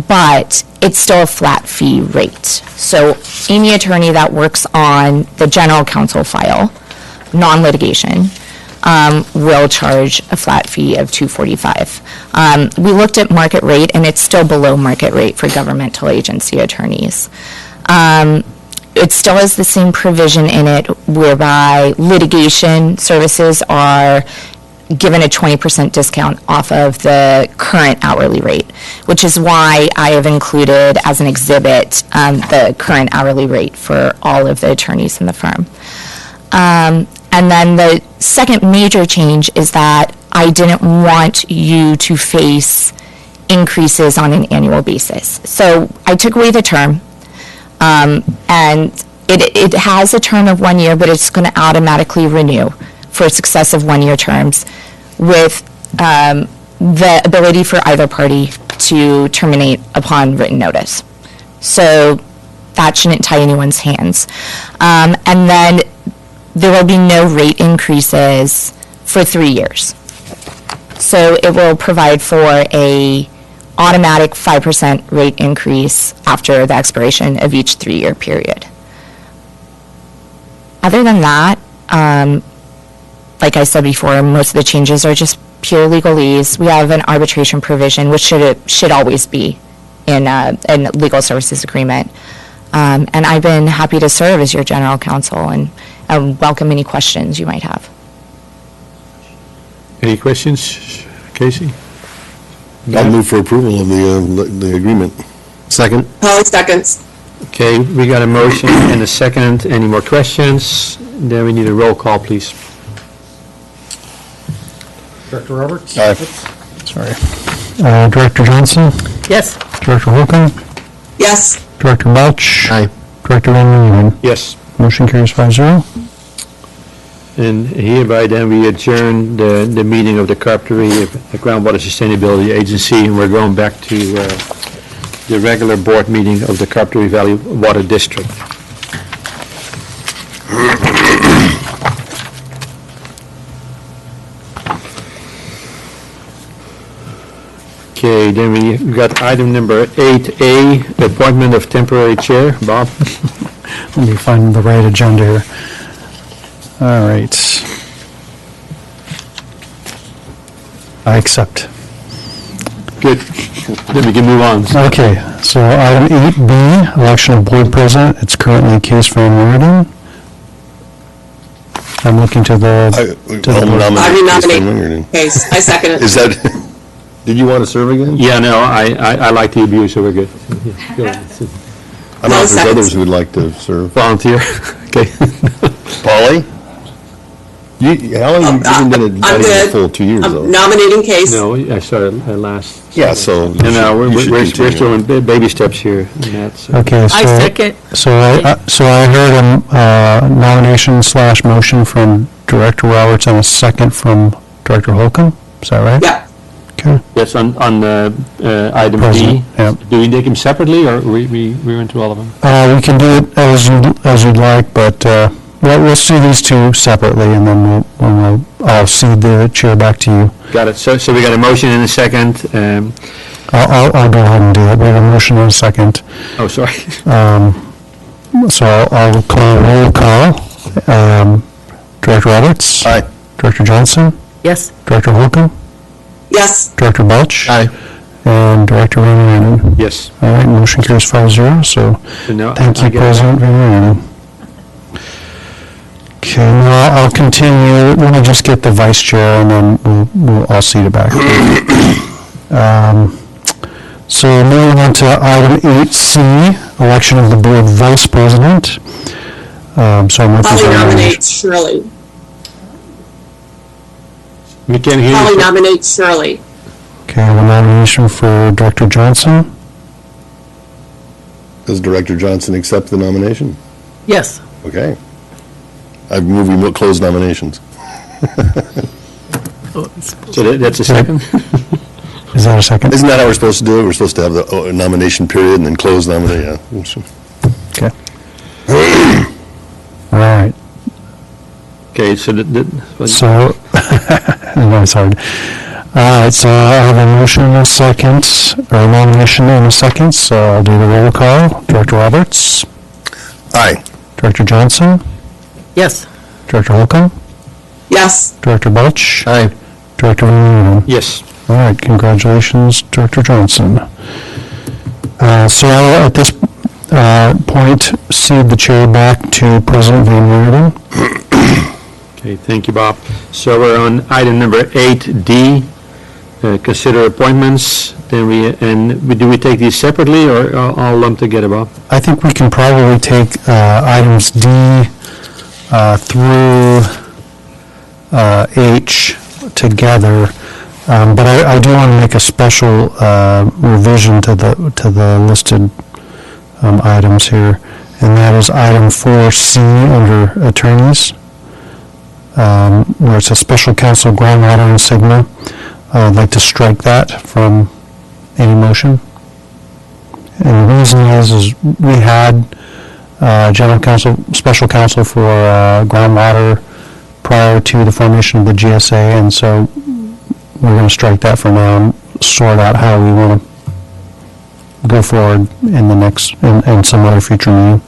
but it's still a flat fee rate. So any attorney that works on the general counsel file, non-litigation, will charge a flat fee of $245. We looked at market rate, and it's still below market rate for governmental agency attorneys. It still has the same provision in it whereby litigation services are given a 20% discount off of the current hourly rate, which is why I have included as an exhibit the current hourly rate for all of the attorneys in the firm. And then the second major change is that I didn't want you to face increases on an annual basis. So I took away the term, and it has a term of 1 year, but it's going to automatically renew for successive one-year terms with the ability for either party to terminate upon written notice. So that shouldn't tie anyone's hands. And then there will be no rate increases for 3 years. So it will provide for a automatic 5% rate increase after the expiration of each 3-year period. Other than that, like I said before, most of the changes are just pure legalese. We have an arbitration provision, which should always be in a legal services agreement. And I've been happy to serve as your general counsel and welcome any questions you might have. Any questions, Casey? I'll move for approval of the agreement. Second. Polly seconds. Okay, we got a motion and a second. Any more questions? Then we need a roll call, please. Director Roberts? Aye. Sorry. Director Johnson? Yes. Director Holcomb? Yes. Director Welch? Aye. Director Van Renen? Yes. Motion carries 5-0. And hereby then we adjourn the meeting of the Carpinteria Groundwater Sustainability Agency, and we're going back to the regular board meeting of the Carpinteria Valley Water District. Okay, then we got item number 8A, appointment of temporary chair. Bob? Let me find the right agenda here. All right. I accept. Good. Then we can move on. Okay, so item 8B, election of board president. It's currently Case Van Meerden. I'm looking to the... I renominate Case. I second it. Is that, did you want to serve again? Yeah, no, I like the abuse, so we're good. Go ahead. I don't know if there's others who would like to serve. Volunteer, okay. Polly? How long have you been in I'm a good. full 2 years, though? I'm nominating Case. No, I started last. Yeah, so No, no, you should we're continue. still in baby steps here, Matt. So. Okay, so... I second. So I heard a nomination / motion from Director Roberts and a second from Director Holcomb. Is that right? Yeah. Okay. Yes, on item D. President, yeah. Do we take them separately, or we went through all of them? We can do it as you'd like, but we'll see these two separately, and then I'll cede the chair back to you. Got it. So we got a motion and a second. I'll go ahead and do it. We have a motion and a second. Oh, sorry. So I'll call a roll call. Director Roberts? Aye. Director Johnson? Yes. Director Holcomb? Yes. Director Belch? Aye. And Director Van Renen? Yes. All right, motion carries 5-0, so So now thank I you, get- President Van Renen. Okay, now I'll continue. Let me just get the vice chair, and then I'll seat it back. So moving on to item 8C, election of the board vice president. So I'm looking Polly for a nomination. nominates Shirley. We can hear Polly you. nominates Shirley. Okay, I have a nomination for Director Johnson. Does Director Johnson accept the nomination? Yes. Okay. I move we close nominations. So that's a second? Is that a second? Isn't that how we're supposed to do it? We're supposed to have the nomination period and then close nomination. Okay. All right. Okay, so So, I know it's hard. All right, so I have a motion and a second, or a nomination and a second, so I'll do the roll call. Director Roberts? Aye. Director Johnson? Yes. Director Holcomb? Yes. Director Belch? Aye. Director Van Renen? yes. All right, congratulations, Director Johnson. So I'll, at this point, cede the chair back to President Van Renen. Okay, thank you, Bob. So we're on item number 8D, consider appointments. Then do we take these separately or all lumped together, Bob? I think we can probably take items D through H together, but I do want to make a special revision to the listed items here, and that is item 4C under attorneys, where it's a special counsel groundwater and Sigma. I'd like to strike that from any motion. And the reason is we had general counsel, special counsel for groundwater prior to the formation of the GSA, and so we're going to strike that for now and sort out how we want to go forward in the next, in some other future meeting.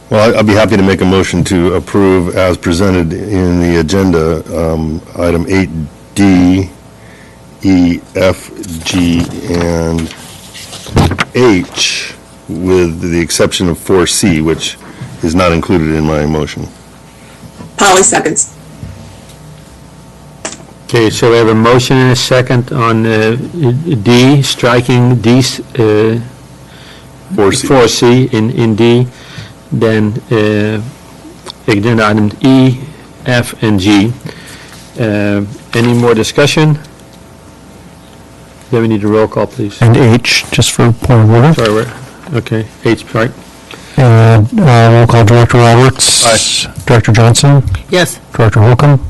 Well, I'd be happy to make a motion to approve as presented in the agenda, item 8D, E, F, G, and H, with the exception of 4C, which is not included in my motion. Polly seconds. Okay, so we have a motion and a second on D, striking D, 4C in D. Then agenda item E, F, and G. Any more discussion? Then we need a roll call, please. And H, just for point of order. Sorry, okay, H, right? And roll call Director Roberts. Aye. Director Johnson. Yes. Director Holcomb.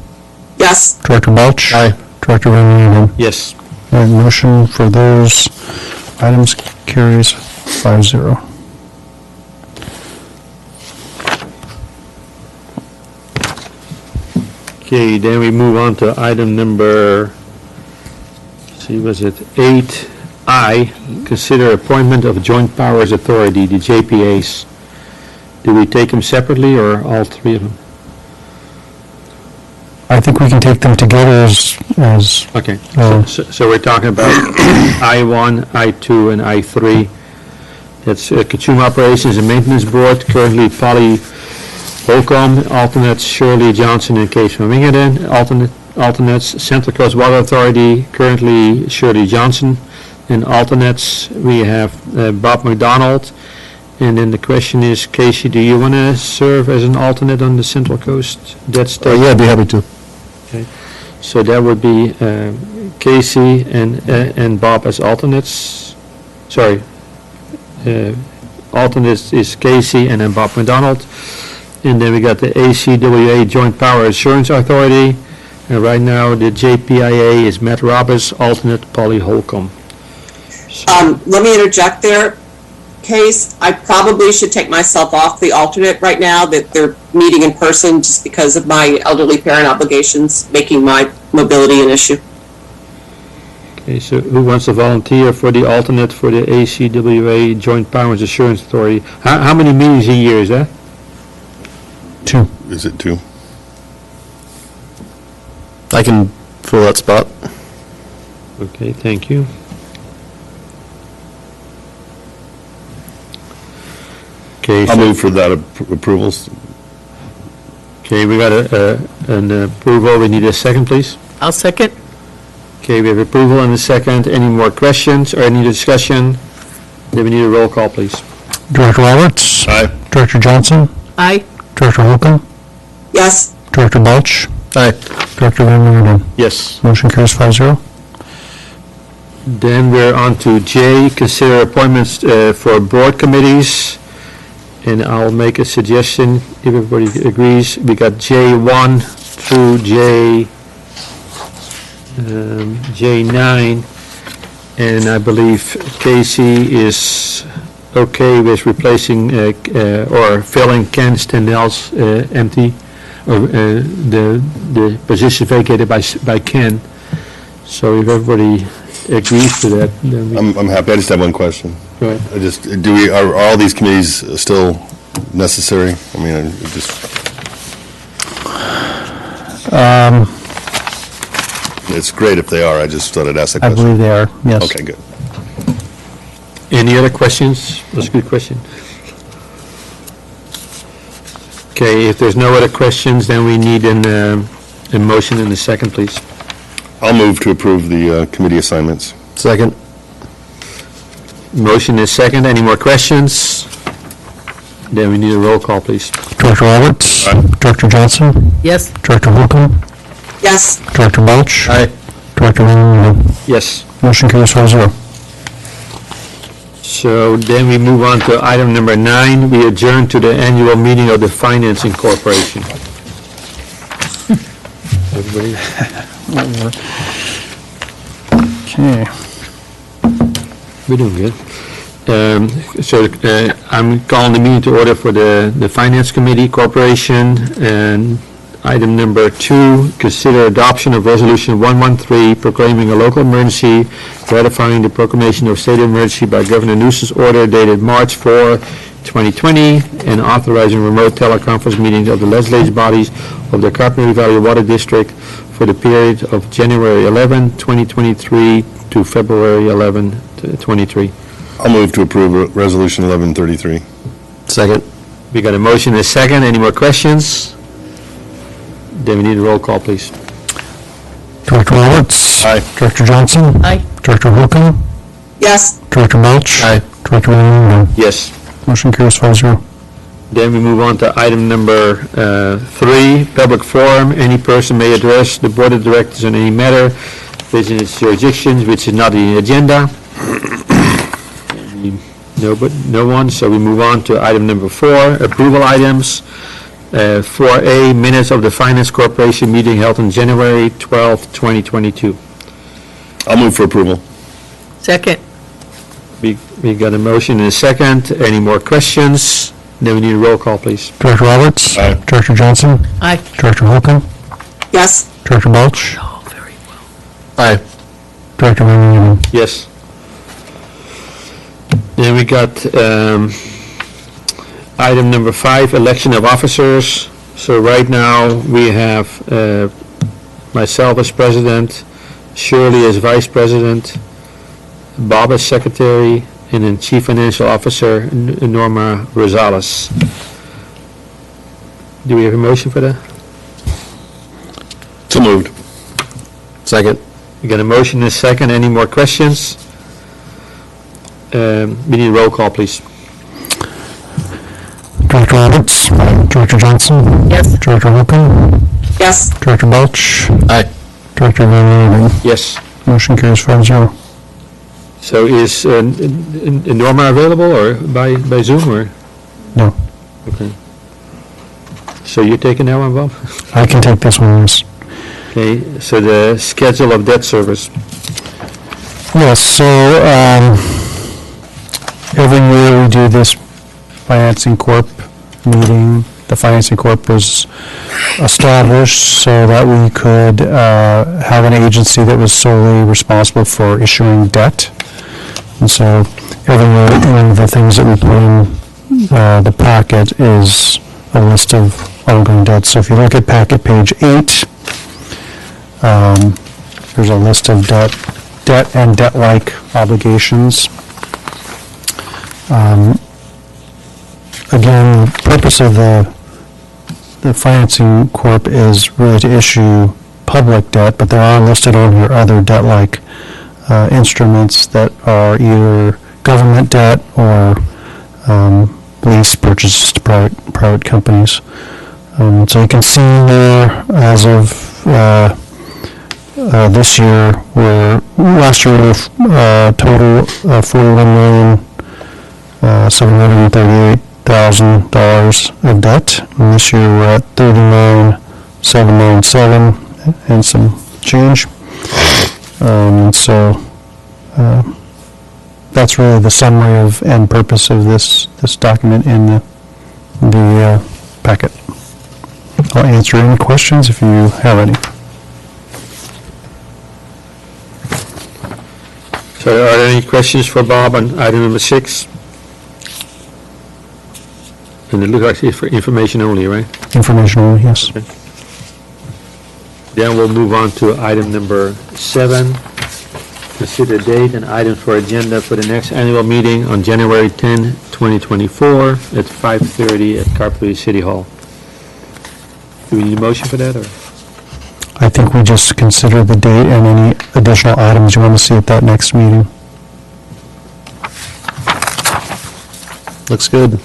Yes. Director Belch. Aye. Director Van Reenen. Yes. All right, motion for those items carries 5-0. Okay, then we move on to item number, see, was it 8I, consider appointment of Joint Powers Authority, the JPAs. Do we take them separately or all three of them? I think we can take them together as Okay, Oh. so we're talking about I-1, I-2, and I-3. That's Consumer Operations and Maintenance Board, currently Polly Holcomb, alternates Shirley Johnson and Kees van Wingerden, alternates Central Coast Water Authority, currently Shirley Johnson, and alternates we have Bob McDonald. And then the question is, Casey, do you want to serve as an alternate on the Central Coast? That's Yeah, I'd be happy to. so that would be Casey and Bob as alternates. Sorry, alternates is Casey and then Bob McDonald. And then we got the ACWA Joint Power Assurance Authority. And right now, the JPIA is Matt Roberts, alternate Polly Holcomb. Let me interject there. Case, I probably should take myself off the alternate right now, that they're meeting in person just because of my elderly parent obligations, making my mobility an issue. Okay, so who wants to volunteer for the alternate for the ACWA Joint Powers Assurance Authority? How many meetings a year is that? 2. Is it 2? I can fill that spot. Okay, thank you. Okay, I'll so, move for that approvals. okay, we got an approval. We need a second, please. I'll second. Okay, we have approval and a second. Any more questions or any discussion? Then we need a roll call, please. Director Roberts. Aye. Director Johnson. Aye. Director Holcomb. Yes. Director Belch. Aye. Director Van Reenen. Yes. Motion carries 5-0. Then we're on to J, consider appointments for board committees. And I'll make a suggestion, if everybody agrees. We got J1 through J9. And I believe Casey is okay with replacing or filling Ken Stendel's empty, or the position vacated by Ken. So if everybody agrees to that, then we... I'm happy. I just have one question. Go ahead. Are all these committees still necessary? I mean, it's great if they are. I just thought I'd ask that I question. believe they are, yes. Okay, good. Any other questions? That's a good question. Okay, if there's no other questions, then we need a motion in a second, please. I'll move to approve the committee assignments. Second. Motion is second. Any more questions? Then we need a roll call, please. Director Roberts. Aye. Director Johnson. Yes. Director Holcomb. Yes. Director Belch. Aye. Director Van Reenen. Yes. Motion carries 5-0. So then we move on to item number 9. We adjourn to the annual meeting of the Financing Corporation. Everybody? Okay. We're doing good. So I'm calling the meeting to order for the Finance Committee Corporation. And item number 2, consider adoption of Resolution 113 proclaiming a local emergency, ratifying the proclamation of state of emergency by Governor Newsom's order dated March 4, 2020, and authorizing remote teleconference meetings of the legislative bodies of the Carpinteria Valley Water District for the period of January 11, 2023 to February 11, 2023. I'll move to approve Resolution 1133. Second. We got a motion and a second. Any more questions? Then we need a roll call, please. Director Director Roberts. Aye. Director Johnson. Aye. Director Holcomb. Yes, Director Welch. Aye. Director Van Hulen. Yes. Motion carries 5-0. Then we move on to item number 3, public forum. Any person may address the board of directors on any matter within its jurisdictions which is not on the agenda. No one, so we move on to item number 4, approval items. 4A, minutes of the Finance Corporation meeting held on January 12th, 2022. I'll move for approval. Second. We got a motion and a second. Any more questions? Then we need a roll call, please. Director Roberts. Aye. Director Johnson. Aye. Director Holcomb. yes, Director Welch. Oh, very well. Aye. Director Van Hulen. Yes. Then we got item number 5, election of officers. So right now, we have myself as president, Shirley as vice president, Bob as secretary, and then chief financial officer, Norma Rosales. Do we have a motion for that? So moved. Second. We got a motion and a second. Any more questions? We need a roll call, please. Director Roberts. Director Johnson. Yes. Director Holcomb. yes, Director Welch. Aye. Director Van Hulen. Yes. Motion carries 5-0. So is Norma available or by Zoom or? No. Okay. So you're taking that one, Bob? I can take this one, yes. Okay, so the schedule of debt service. Yes, so every year we do this Financing Corp meeting. The Financing Corp was established so that we could have an agency that was solely responsible for issuing debt. And so every year, one of the things that we put in the packet is a list of ongoing debts. So if you look at packet page 8, there's a list of debt and debt-like obligations. Again, the purpose of the Financing Corp is really to issue public debt, but there are listed on here other debt-like instruments that are either government debt or lease purchases to private companies. So you can see there, as of this year, last year we were total of $41,738,000 of debt, and this year we're at $39,797 and some change. So that's really the summary of and purpose of this document in the packet. I'll answer any questions if you have any. So are there any questions for Bob on item number 6? And it looks like it's for information only, right? Information only, yes. Then we'll move on to item number 7. Consider date and items for agenda for the next annual meeting on January 10, 2024 at 5:30 at Carpinteria City Hall. Do we need a motion for that, or? I think we just consider the date and any additional items you want to see at that next meeting. Looks good.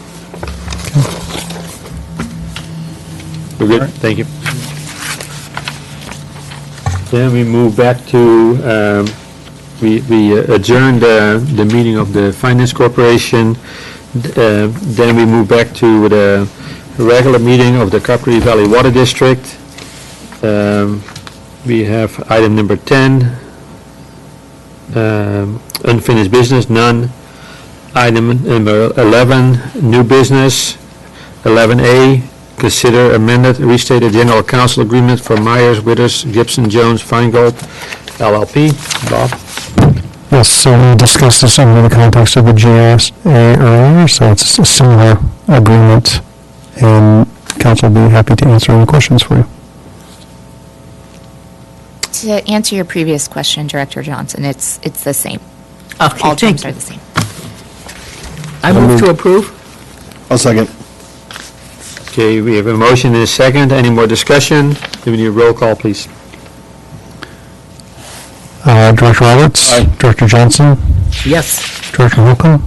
We're good? Thank you. Then we move back to, we adjourned the meeting of the Finance Corporation. Then we move back to the regular meeting of the Carpinteria Valley Water District. We have item number 10, unfinished business, none. Item number 11, new business. 11A, consider amended restated general counsel agreement for Myers, Withers, Gibson, Jones, Feingold, LLP. Bob? Yes, so we discussed this under the context of the CGSA earlier, so it's a similar agreement, and council will be happy to answer any questions for you. To answer your previous question, Director Johnson, it's the same. Okay, All thank terms you. are the same. I move to approve. I'll second. Okay, we have a motion and a second. Any more discussion? Do we need a roll call, please? Director Roberts? Aye. Director Johnson? Yes. Director Holcomb?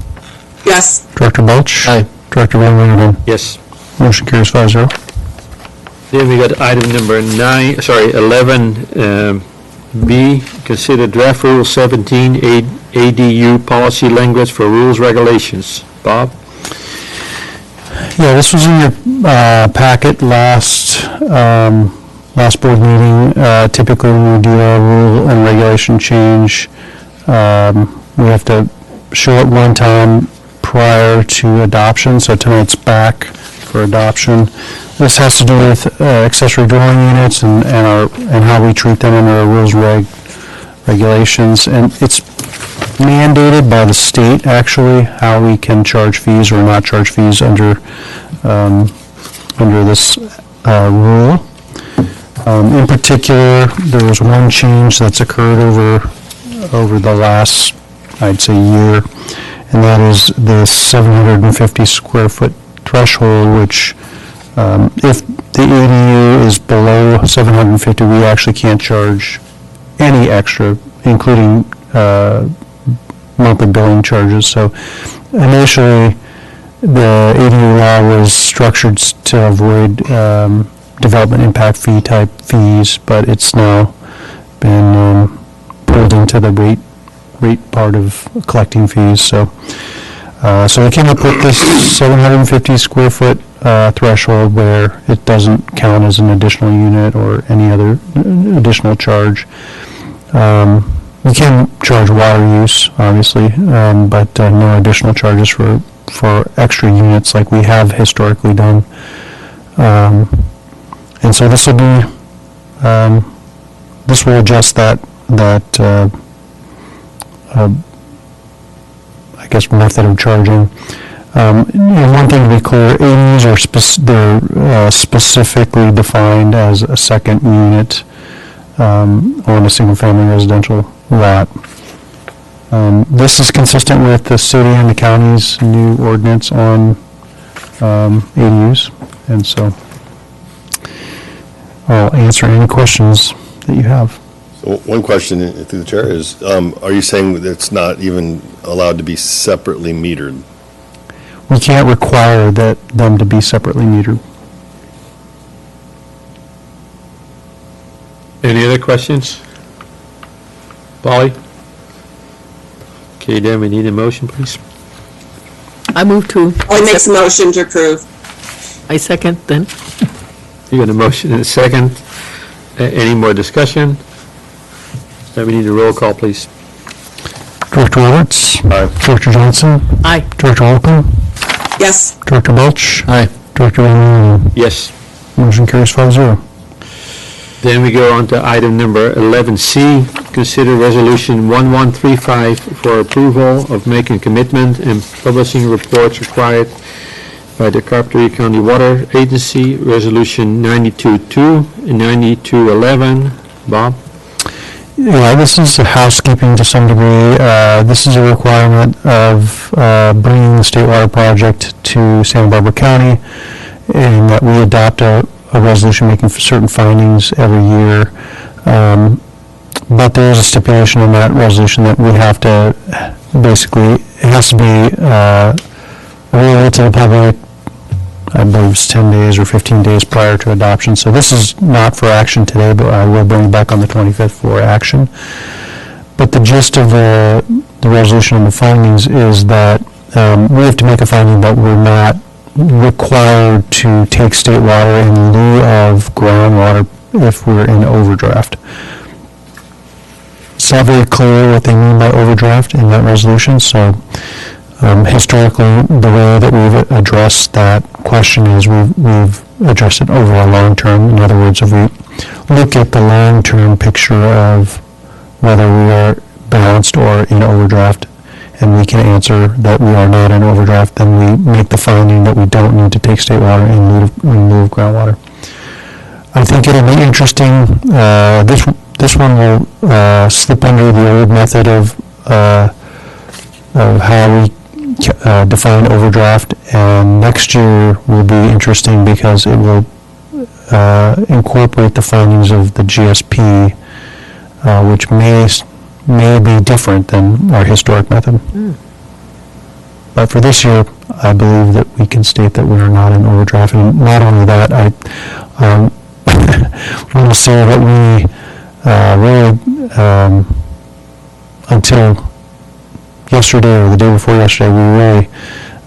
Yes. Director Belch? Aye. Director Van Winkle? Yes. Motion carries 5-0. Then we got item number 11, B, consider draft Rule 17 ADU policy language for rules regulations. Bob? Yeah, this was in your packet last board meeting. Typically, when we do a rule and regulation change, we have to show it one time prior to adoption, so tonight's back for adoption. This has to do with accessory dwelling units and how we treat them under our rules regulations, and it's mandated by the state, actually, how we can charge fees or not charge fees under this rule. In particular, there was one change that's occurred over the last, I'd say, year, and that is the 750 square foot threshold, which if the ADU is below 750, we actually can't charge any extra, including monthly billing charges. So initially, the ADU law was structured to avoid development impact fee type fees, but it's now been pulled into the rate part of collecting fees. So we came up with this 750 square foot threshold where it doesn't count as an additional unit or any other additional charge. We can charge water use, obviously, but no additional charges for extra units like we have historically done. And so this will be, this will adjust that I guess, method of charging. One thing to be clear, ADUs are they're specifically defined as a second unit on a single-family residential lot. This is consistent with the city and the county's new ordinance on ADUs, and so I'll answer any questions that you have. So one question through the chair is, are you saying that it's not even allowed to be separately metered? We can't require them to be separately metered. Any other questions? Polly? Okay, then we need a motion, please. I move to. Polly makes a motion to approve. I second then. You got a motion and a second. Any more discussion? Then we need a roll call, please. Director Roberts? Aye. Director Johnson? Aye. Director Holcomb? Yes. Director Belch? Aye. Director Van Winkle? Yes. Motion carries 5-0. Then we go on to item number 11C, consider resolution 1135 for approval of making commitment and publishing reports required by the Carpinteria County Water Agency, resolution 92-2 and 92-11. Bob? Yeah, this is housekeeping to some degree. This is a requirement of bringing the State Water Project to Santa Barbara County, and that we adopt a resolution making certain findings every year. But there is a stipulation in that resolution that we have to, basically, it has to be available to the public, I believe it's 10 days or 15 days prior to adoption. So this is not for action today, but I will bring it back on the 25th for action. But the gist of the resolution and the findings is that we have to make a finding that we're not required to take state water in lieu of groundwater if we're in overdraft. It's not very clear what they mean by overdraft in that resolution, so historically, the way that we've addressed that question is we've addressed it over a long term. In other words, if we look at the long-term picture of whether we are balanced or in overdraft, and we can answer that we are not in overdraft, then we make the finding that we don't need to take state water in lieu of groundwater. I think it'll be interesting. This one will slip under the old method of how we define overdraft, and next year will be interesting because it will incorporate the findings of the GSP, which may may be different than our historic method. But for this year, I believe that we can state that we are not in overdraft. And not only that, I want to say that we really, until yesterday or the day before yesterday, we really,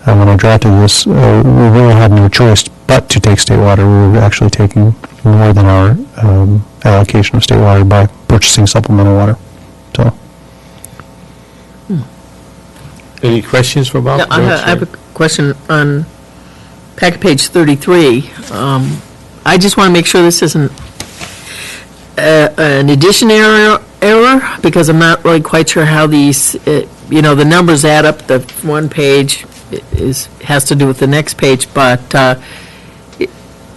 when I drafted this, we really had no choice but to take state water. We were actually taking more than our allocation of state water by purchasing supplemental water. So. Any questions for Bob? Yeah, I have a question on packet page 33. I just want to make sure this isn't an addition error, because I'm not really quite sure how these, the numbers add up. The one page has to do with the next page, but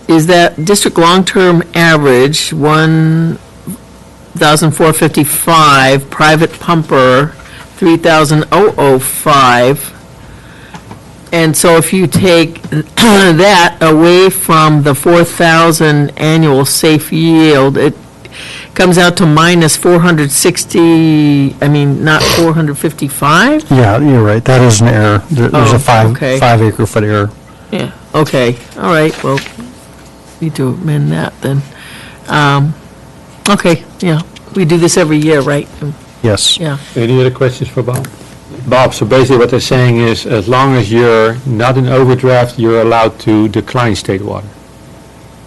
is that district long-term average 1,455, private pumper 3,005, and so if you take that away from the 4,000 annual safe yield, it comes out to minus 460, not 455? Yeah, you're right. That is an error. There's a 5 acre foot error. Yeah, okay, all right, well, need to amend that then. Okay, yeah, we do this every year, right? Yes. Yeah. Any other questions for Bob? Bob, so basically what they're saying is, as long as you're not in overdraft, you're allowed to decline state water.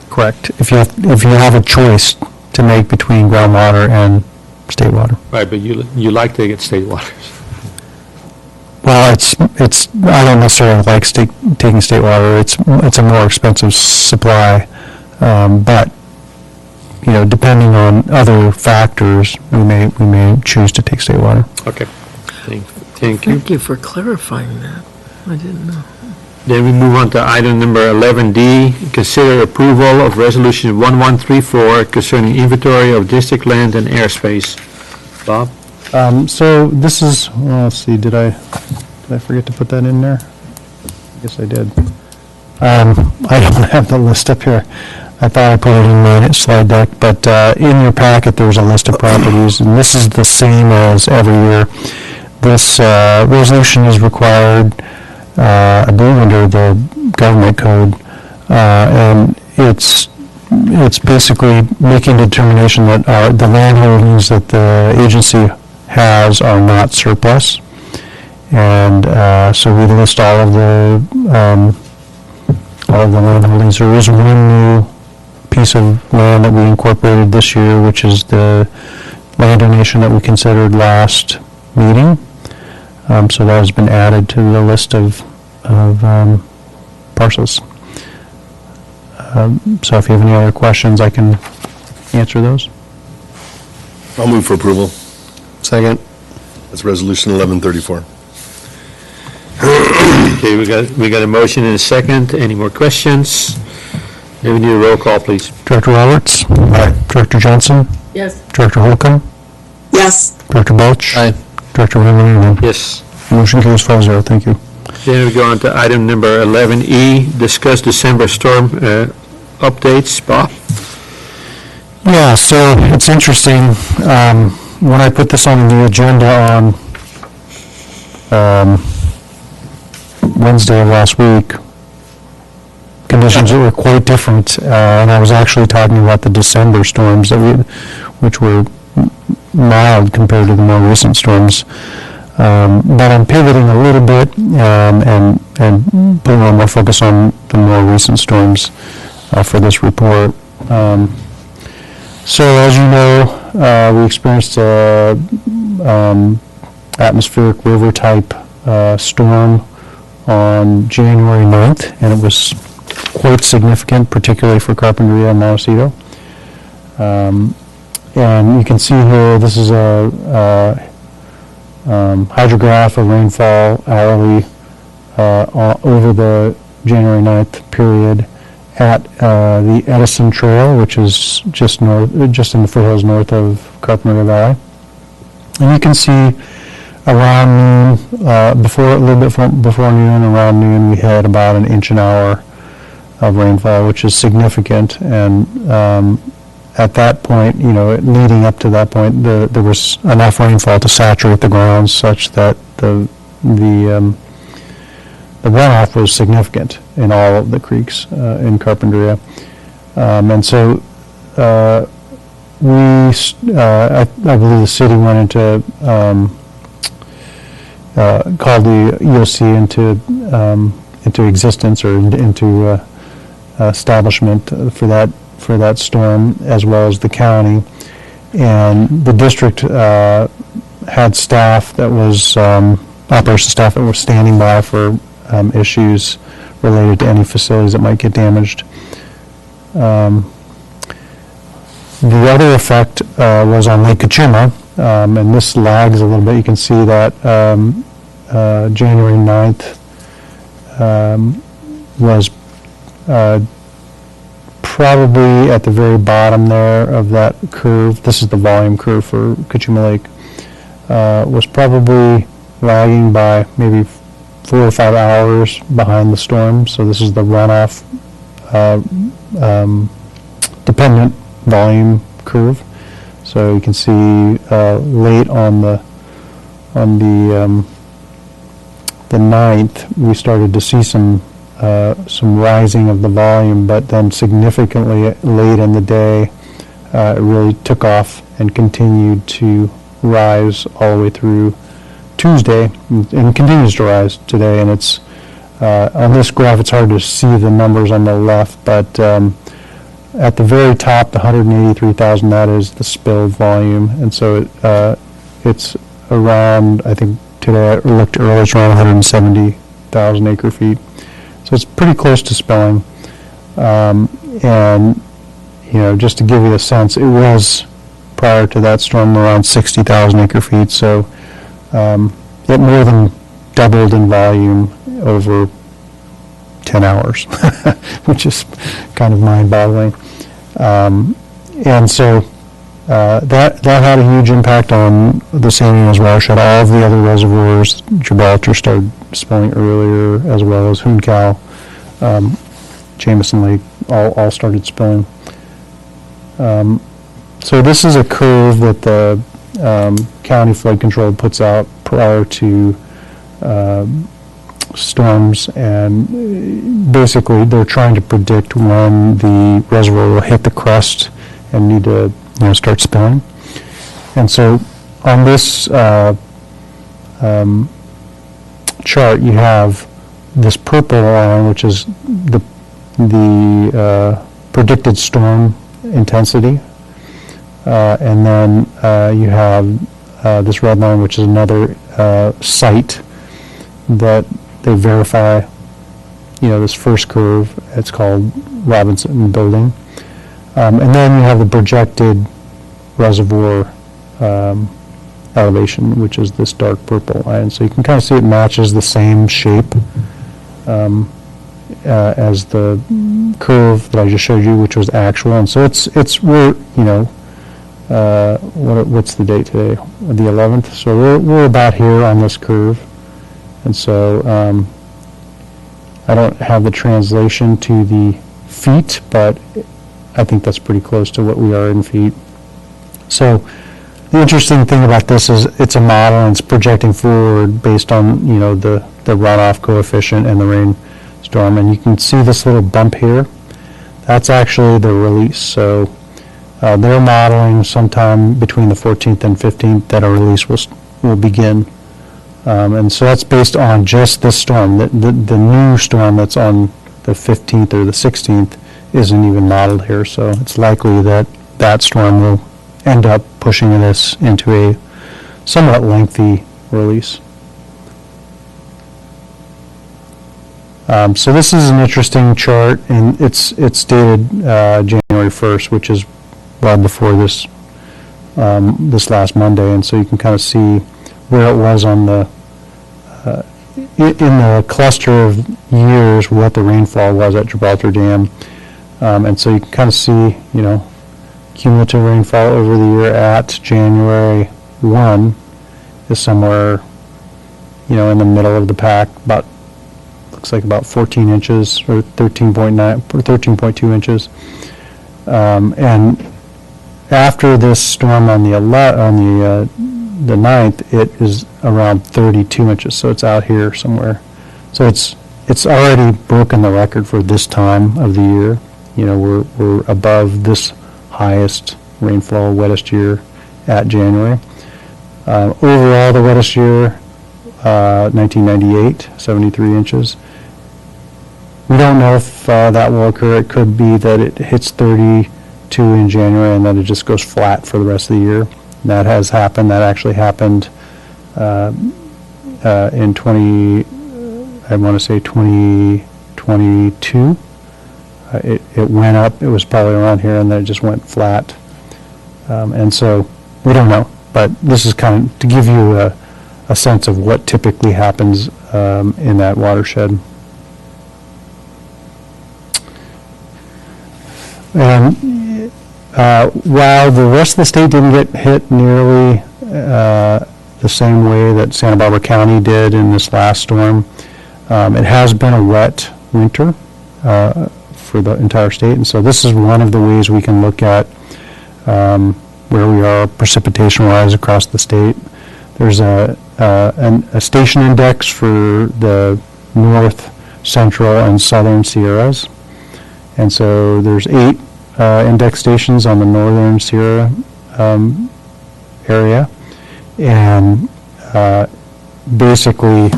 Correct. If you have a choice to make between groundwater and state water. Right, but you like to get state water. Well, it's I don't necessarily like taking state water. It's a more expensive supply, but depending on other factors, we may choose to take state water. Okay. Thank you. Thank you for clarifying that. I didn't know. Then we move on to item number 11D, consider approval of resolution 1134 concerning inventory of district land and airspace. Bob? So this is, well, let's see, did I forget to put that in there? I guess I did. I don't have the list up here. I thought I put it in my slide deck, but in your packet, there's a list of properties, and this is the same as every year. This resolution is required, I believe, under the government code, and it's basically making a determination that the land holdings that the agency has are not surplus, and so we list all of the land holdings. There is one new piece of land that we incorporated this year, which is the land donation that we considered last meeting. So that has been added to the list of parcels. So if you have any other questions, I can answer those. I'll move for approval. Second. That's resolution 1134. Okay, we got a motion and a second. Any more questions? Then we need a roll call, please. Director Roberts? Aye. Director Johnson? Yes. Director Holcomb? Yes. Director Balch? Aye. Director Van Yes. Motion carries 5-0. Thank you. Then we go on to item number 11E, discuss December storm updates. Bob? Yeah, so it's interesting. When I put this on the agenda on Wednesday of last week, conditions were quite different, and I was actually talking about the December storms which were mild compared to the more recent storms. But I'm pivoting a little bit and putting a little more focus on the more recent storms for this report. So as you know, we experienced a atmospheric river type storm on January 9th, and it was quite significant, particularly for Carpinteria and Montecito. And you can see here, this is a hydrograph of rainfall hourly over the January 9th period at the Edison Trail, which is just in the foothills north of Carpinteria Valley. And you can see around noon, a little bit before noon, around noon, we had about an inch an hour of rainfall, which is significant. And at that point, leading up to that point, there was enough rainfall to saturate the ground such that the runoff was significant in all of the creeks in Carpinteria. And so I believe the city went into, called the EOC into existence or into establishment for that storm, as well as the county. And the district had staff that was, operations staff that were standing by for issues related to any facilities that might get damaged. The other effect was on Lake Kachuma, and this lags a little bit. You can see that January 9th was probably at the very bottom there of that curve. This is the volume curve for Kachuma Lake. Was probably lagging by maybe 4 or 5 hours behind the storm. So this is the runoff dependent volume curve. So you can see late on the 9th, we started to see some rising of the volume, but then significantly late in the day, it really took off and continued to rise all the way through Tuesday, and continues to rise today. And it's on this graph, it's hard to see the numbers on the left, but at the very top, the 183,000, that is the spilled volume. And so it's around, I think today I looked earlier, it's around 170,000 acre feet. So it's pretty close to spilling. And, just to give you a sense, it was prior to that storm around 60,000 acre feet. So it more than doubled in volume over 10 hours, which is kind of mind-boggling. And so that had a huge impact on the San Ynez watershed. All of the other reservoirs, Gibraltar started spilling earlier, as well as Huncal, Jameson Lake, all started spilling. So this is a curve that the county flood control puts out prior to storms, and basically they're trying to predict when the reservoir will hit the crest and need to start spilling. And so on this chart, you have this purple line, which is the predicted storm intensity, and then you have this red line, which is another site that they verify, this first curve. It's called Robinson Building. And then you have the projected reservoir elevation, which is this dark purple line. So you can kind of see it matches the same shape as the curve that I just showed you, which was actual. And so we're what's the date today? The 11th. So we're about here on this curve. And so I don't have the translation to the feet, but I think that's pretty close to what we are in feet. So the interesting thing about this is it's a model, and it's projecting forward based on the runoff coefficient and the rainstorm. And you can see this little bump here. That's actually the release. So they're modeling sometime between the 14th and 15th that a release will begin. And so that's based on just this storm. The new storm that's on the 15th or the 16th isn't even modeled here, so it's likely that that storm will end up pushing this into a somewhat lengthy release. So this is an interesting chart, and it's dated January 1st, which is well before this last Monday, and so you can kind of see where it was on the in the cluster of years what the rainfall was at Gibraltar Dam. And so you can kind of see, cumulative rainfall over the year at January 1 is somewhere, in the middle of the pack, looks like about 14 inches or 13.9 or 13.2 inches. And after this storm on the 9th, it is around 32 inches, so it's out here somewhere. So it's already broken the record for this time of the year. You know, we're above this highest rainfall, wettest year at January. Overall, the wettest year, 1998, 73 inches. We don't know if that will occur. It could be that it hits 32 in January and then it just goes flat for the rest of the year. That has happened. That actually happened in 2022. It went up. It was probably around here, and then it just went flat. And so we don't know. But this is kind of to give you a sense of what typically happens in that watershed. And while the rest of the state didn't get hit nearly the same way that Santa Barbara County did in this last storm, it has been a wet winter for the entire state. And so this is one of the ways we can look at where we are precipitation-wise across the state. There's a station index for the north, central, and southern Sierras. And so there's 8 index stations on the northern Sierra area. And basically,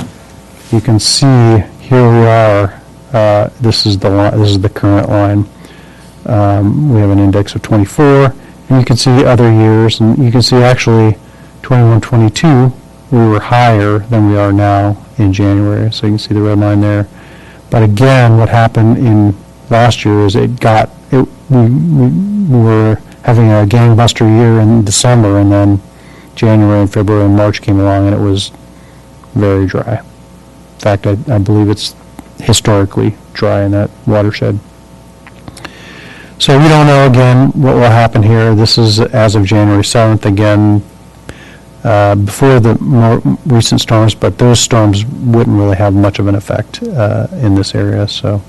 you can see here we are. This is the line, this is the current line. We have an index of 24. And you can see other years, and you can see actually 21, 22, we were higher than we are now in January. So you can see the red line there. But again, what happened in last year is we were having a gangbuster year in December, and then January and February and March came along, and it was very dry. In fact, I believe it's historically dry in that watershed. So we don't know, again, what will happen here. This is as of January 7th, again, before the more recent storms, but those storms wouldn't really have much of an effect in this area. So,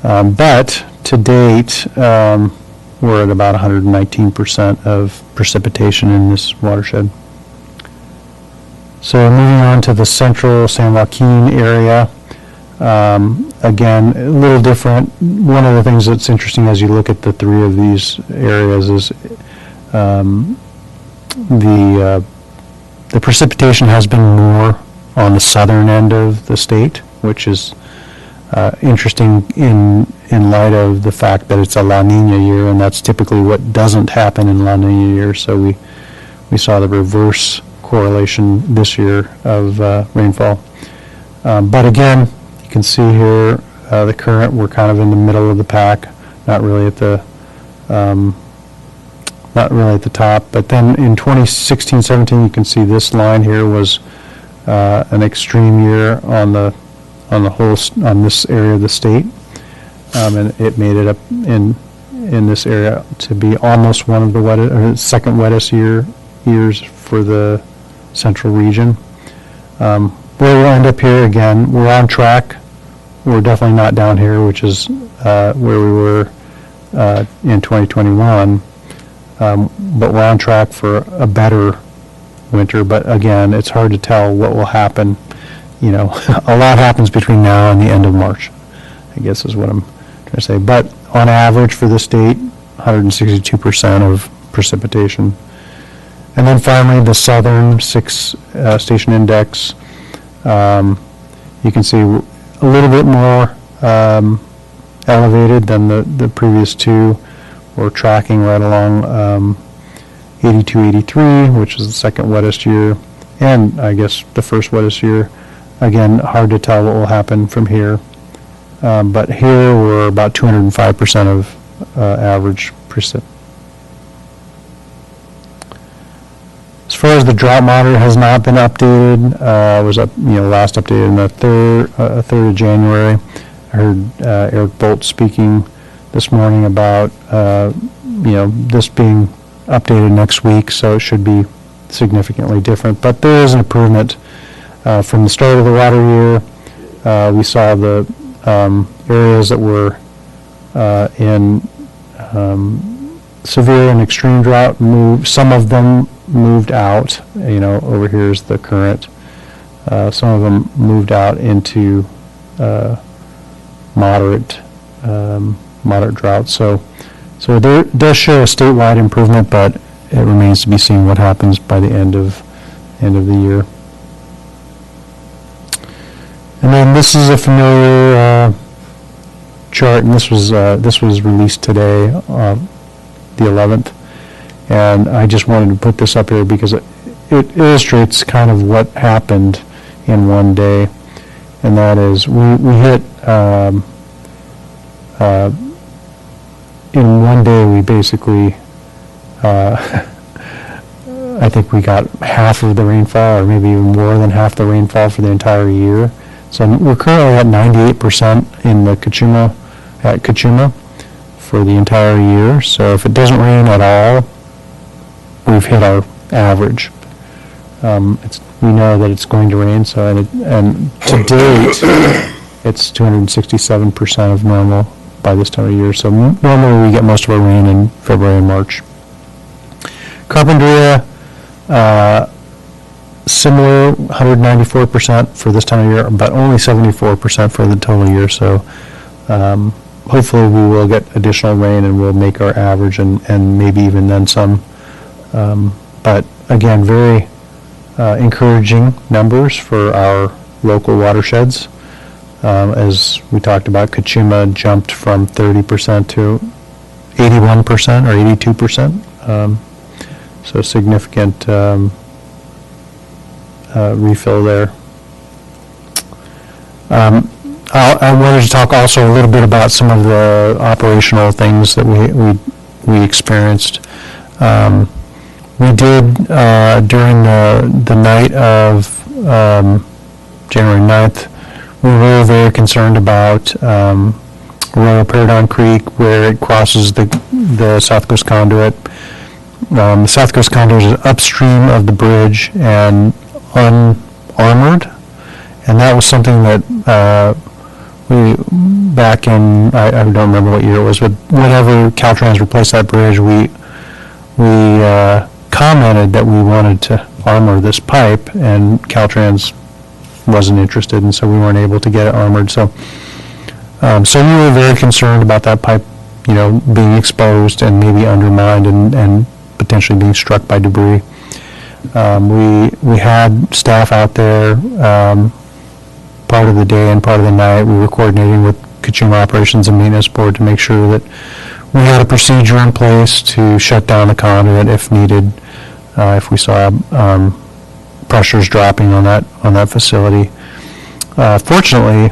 but to date, we're at about 119% of precipitation in this watershed. So moving on to the central San Joaquin area. Again, a little different. One of the things that's interesting as you look at the 3 of these areas is the precipitation has been more on the southern end of the state, which is interesting in light of the fact that it's a La Nina year, and that's typically what doesn't happen in La Nina years. So we saw the reverse correlation this year of rainfall. But again, you can see here the current, we're kind of in the middle of the pack, not really at the top. But then in 2016-17, you can see this line here was an extreme year on this area of the state, and it made it up in this area to be almost one of the wettest, or second wettest years for the central region. Where we'll end up here, again, we're on track. We're definitely not down here, which is where we were in 2021, but we're on track for a better winter. But again, it's hard to tell what will happen. You know, a lot happens between now and the end of March, I guess is what I'm trying to say. But on average for the state, 162% of precipitation. And then finally, the southern 6 station index. You can see a little bit more elevated than the previous 2. We're tracking right along 82, 83, which is the second wettest year, and I guess the first wettest year. Again, hard to tell what will happen from here. But here we're about 205% of average precip. As far as the drought monitor, has not been updated. Was up, last updated in the 3rd of January. I heard Eric Bolt speaking this morning about this being updated next week, so it should be significantly different. But there is an improvement from the start of the water year. We saw the areas that were in severe and extreme drought some of them moved out, over here is the current. Some of them moved out into moderate drought. So it does show a statewide improvement, but it remains to be seen what happens by the end of the year. And then this is a familiar chart, and this was released today, the 11th. And I just wanted to put this up here because it illustrates kind of what happened in one day. And that is, we hit, in one day we basically, I think we got half of the rainfall, or maybe even more than half the rainfall for the entire year. So we're currently at 98% in the Kachuma for the entire year. So if it doesn't rain at all, we've hit our average. We know that it's going to rain, so and to date, it's 267% of normal by this time of year. So normally we get most of our rain in February and March. Carpinteria, similar, 194% for this time of year, but only 74% for the total year. So hopefully we will get additional rain and we'll make our average and maybe even then some. But again, very encouraging numbers for our local watersheds. As we talked about, Kachuma jumped from 30% to 81% or 82%. So significant refill there. I wanted to talk also a little bit about some of the operational things that we experienced. We did, during the night of January 9th, we were very concerned about Royal Paragon Creek, where it crosses the South Coast Conduit. The South Coast Conduit is upstream of the bridge and unarmored, and that was something that we, back in, I don't remember what year it was, but whenever Caltrans replaced that bridge, we commented that we wanted to armor this pipe, and Caltrans wasn't interested, and so we weren't able to get it armored. So we were very concerned about that pipe, being exposed and maybe undermined and potentially being struck by debris. We had staff out there part of the day and part of the night. We were coordinating with Kachuma Operations and Maintenance Board to make sure that we had a procedure in place to shut down the conduit if needed, if we saw pressures dropping on that facility. Fortunately,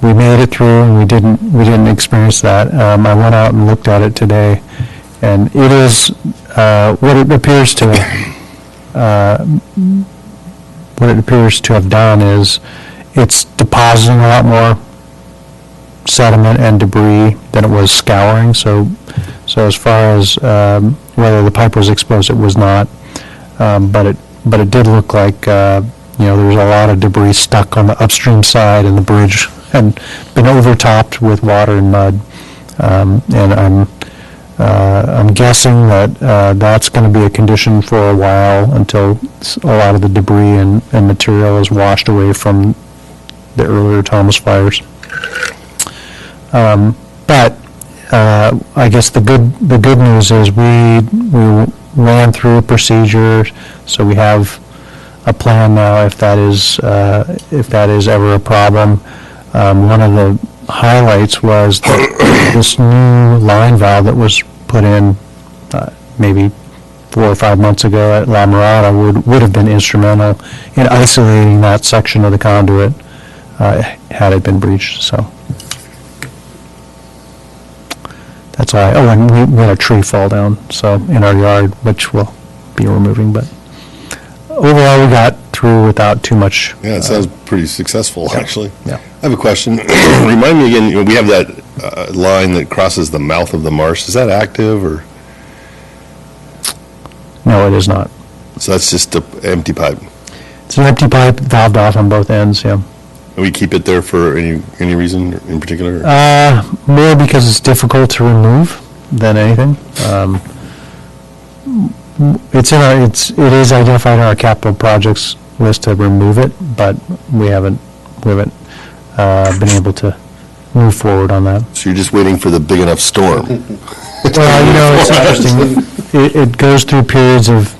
we made it through, and we didn't experience that. I went out and looked at it today, and it is what it appears to have done is it's depositing a lot more sediment and debris than it was scouring. So as far as whether the pipe was exposed, it was not. But it did look like there was a lot of debris stuck on the upstream side, and the bridge had been overtopped with water and mud. And I'm guessing that that's going to be a condition for a while until a lot of the debris and material is washed away from the earlier Thomas fires. But I guess the good news is we ran through a procedure, so we have a plan now if that is ever a problem. One of the highlights was that this new line valve that was put in maybe 4 or 5 months ago at La Mirada would have been instrumental in isolating that section of the conduit had it been breached. So that's all. And we had a tree fall down in our yard, which we'll be removing. But overall, we got through without too much. Yeah, it sounds pretty successful, actually. Yeah. I have a question. Remind me again, we have that line that crosses the mouth of the marsh. Is that active, or? No, it is not. So that's just an empty pipe? It's an empty pipe, valved off on both ends, yeah. And we keep it there for any reason in particular? More because it's difficult to remove than anything. it is identified in our capital projects list to remove it, but we haven't been able to move forward on that. So you're just waiting for the big enough storm? Well, it's interesting. It goes through periods of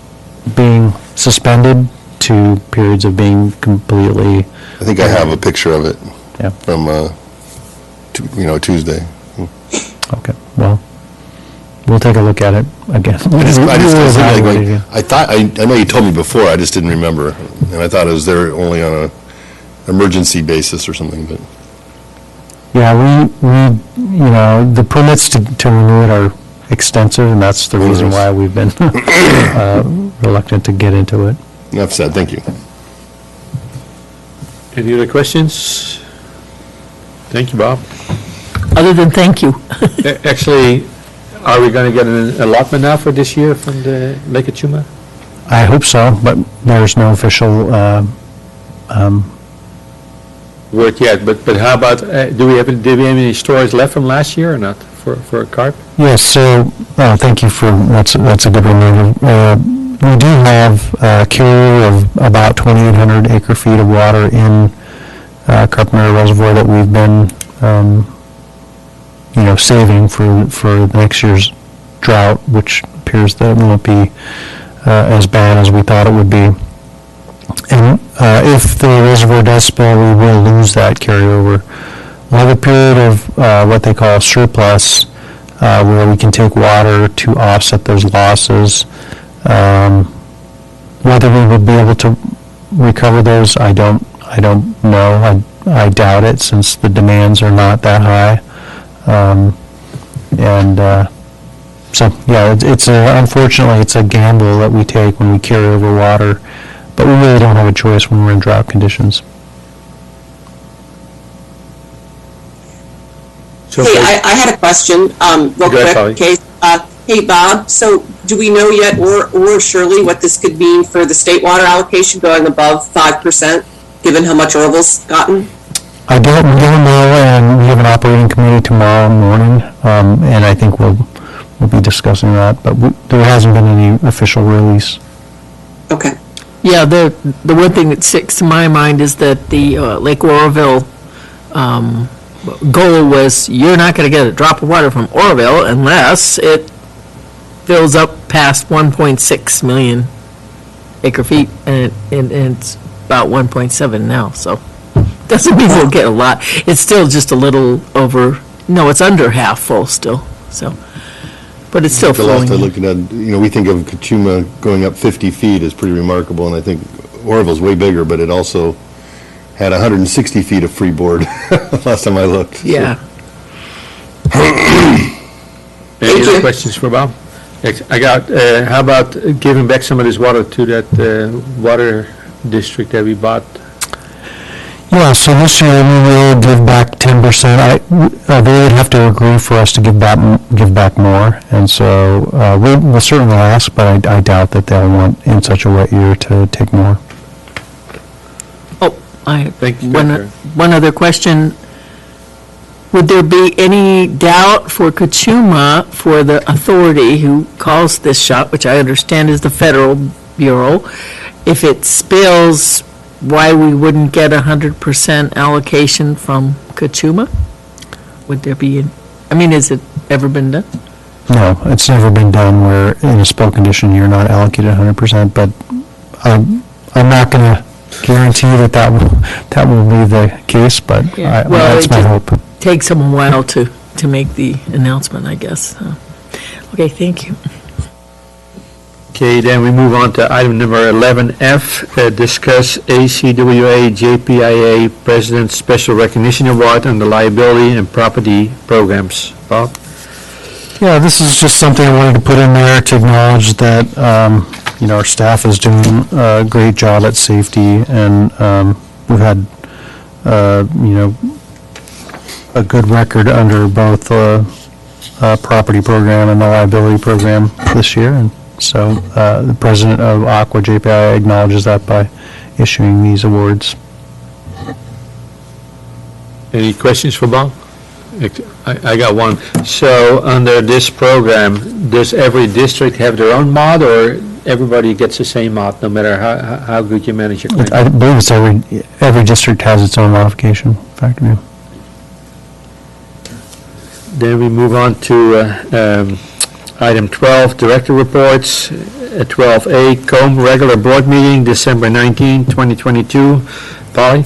being suspended to periods of being completely. I think I have a picture of it. Yeah. From, Tuesday. Okay, well, we'll take a look at it again. I know you told me before, I just didn't remember, and I thought it was there only on a emergency basis or something, but. Yeah, the permits to renew it are extensive, and that's the reason why we've been reluctant to get into it. Enough said, thank you. Any other questions? Thank you, Bob. Other than thank you. Actually, are we going to get an allotment now for this year from the Lake Achuma? I hope so, but there's no official Word yet, but how about, do we have any storage left from last year or not for carp? Yes, so, thank you for, that's a good reminder. We do have a carrier of about 2,800 acre feet of water in Carpinteria Reservoir that we've been, saving for next year's drought, which appears that it won't be as bad as we thought it would be. And if the reservoir does spill, we will lose that carryover. We'll have a period of what they call surplus, where we can take water to offset those losses. Whether we would be able to recover those, I don't know. I doubt it, since the demands are not that high. Unfortunately, it's a gamble that we take when we carry over water. But we really don't have a choice when we're in drought conditions. Hey, I had a question, real quick. Okay, hey, Bob, so do we know yet, or Shirley, what this could mean for the state water allocation going above 5%, given how much Orville's gotten? We don't know, and we have an operating committee tomorrow morning, and I think we'll be discussing that, but there hasn't been any official release. Okay. Yeah, the one thing that sticks to my mind is that the Lake Oroville goal was, you're not going to get a drop of water from Oroville unless it fills up past 1.6 million acre feet, and it's about 1.7 now, so doesn't mean we'll get a lot. It's still just a little over, no, it's under half full still, so. But it's still flowing. The last I looked at, we think of Kachuma going up 50 feet is pretty remarkable, and I think Oroville's way bigger, but it also had 160 feet of freeboard last time I looked. Yeah. Any other questions for Bob? I got, how about giving back some of this water to that water district that we bought? Yeah, so this year we will give back 10%. They would have to agree for us to give back more, and so we'll certainly ask, but I doubt that they'll want, in such a wet year, to take more. Oh, I Thank you, one other question. Would there be any doubt for Kachuma, for the authority who calls this shot, which I understand is the Federal Bureau, if it spills, why we wouldn't get 100% allocation from Kachuma? Would there be, has it ever been done? No, it's never been done where in a spill condition you're not allocated 100%, but I'm not going to guarantee that will be the case, but that's my hope. Takes them a while to make the announcement, I guess. Okay, thank you. Okay, then we move on to item number 11F, discuss ACWA JPIA President's Special Recognition Award on the Liability and Property Programs. Bob? Yeah, this is just something I wanted to put in there to acknowledge that, our staff is doing a great job at safety, and we've had, a good record under both the property program and the liability program this year, and so the president of Aqua JPI acknowledges that by issuing these awards. Any questions for Bob? I got one. So under this program, does every district have their own mod, or everybody gets the same mod, no matter how good you manage your claim? I believe it's every district has its own modification factor. Yeah. Then we move on to item 12, director reports. 12A, COMB regular board meeting, December 19, 2022. Polly?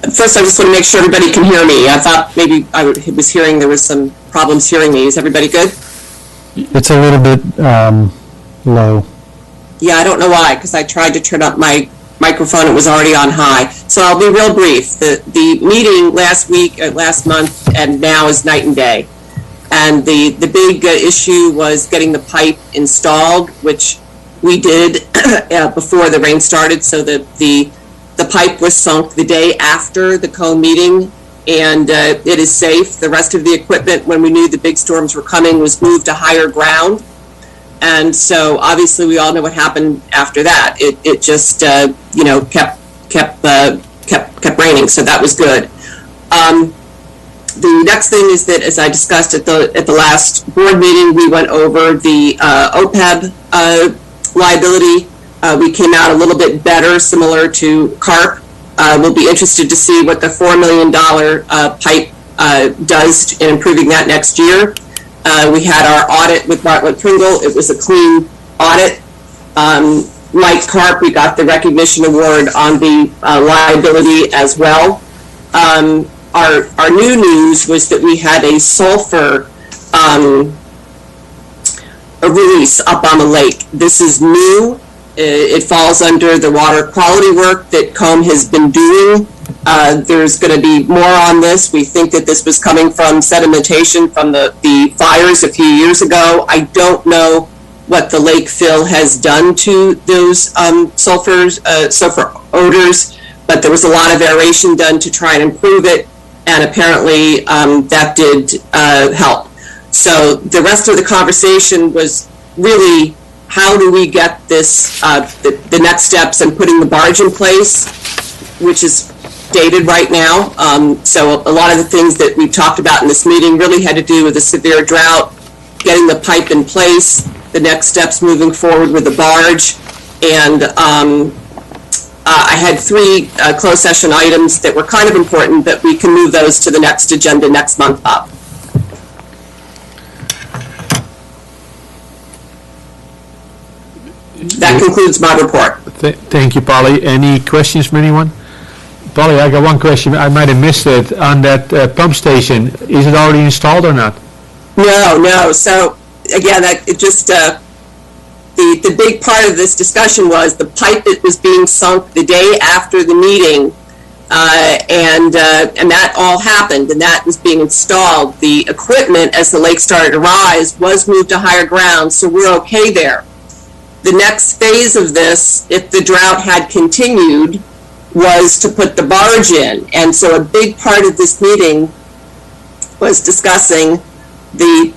First, I just want to make sure everybody can hear me. I thought maybe I was hearing there was some problems hearing me. Is everybody good? It's a little bit low. Yeah, I don't know why, because I tried to turn up my microphone. It was already on high. So I'll be real brief. The meeting last week, last month, and now is night and day. And the big issue was getting the pipe installed, which we did before the rain started, so that the pipe was sunk the day after the COMB meeting, and it is safe. The rest of the equipment, when we knew the big storms were coming, was moved to higher ground. And so obviously we all know what happened after that. It just kept raining, so that was good. The next thing is that, as I discussed at the last board meeting, we went over the OPEB liability. We came out a little bit better, similar to Carp. We'll be interested to see what the $4 million pipe does in improving that next year. We had our audit with Bartlett Pringle. It was a clean audit. Like Carp, we got the recognition award on the liability as well. Our new news was that we had a sulfur a release up on the lake. This is new. It falls under the water quality work that COMB has been doing. There's going to be more on this. We think that this was coming from sedimentation from the fires a few years ago. I don't know what the lake fill has done to those sulfur odors, but there was a lot of aeration done to try and improve it, and apparently that did help. So the rest of the conversation was really, how do we get this, the next steps in putting the barge in place, which is dated right now. So a lot of the things that we talked about in this meeting really had to do with the severe drought, getting the pipe in place, the next steps moving forward with the barge. And I had 3 closed session items that were kind of important, but we can move those to the next agenda next month up. That concludes my report. Thank you, Polly. Any questions from anyone? Polly, I got one question. I might have missed it. On that pump station, is it already installed or not? No. So again, the big part of this discussion was the pipe that was being sunk the day after the meeting, and that all happened, and that was being installed. The equipment, as the lake started to rise, was moved to higher ground, so we're okay there. The next phase of this, if the drought had continued, was to put the barge in. And so a big part of this meeting was discussing the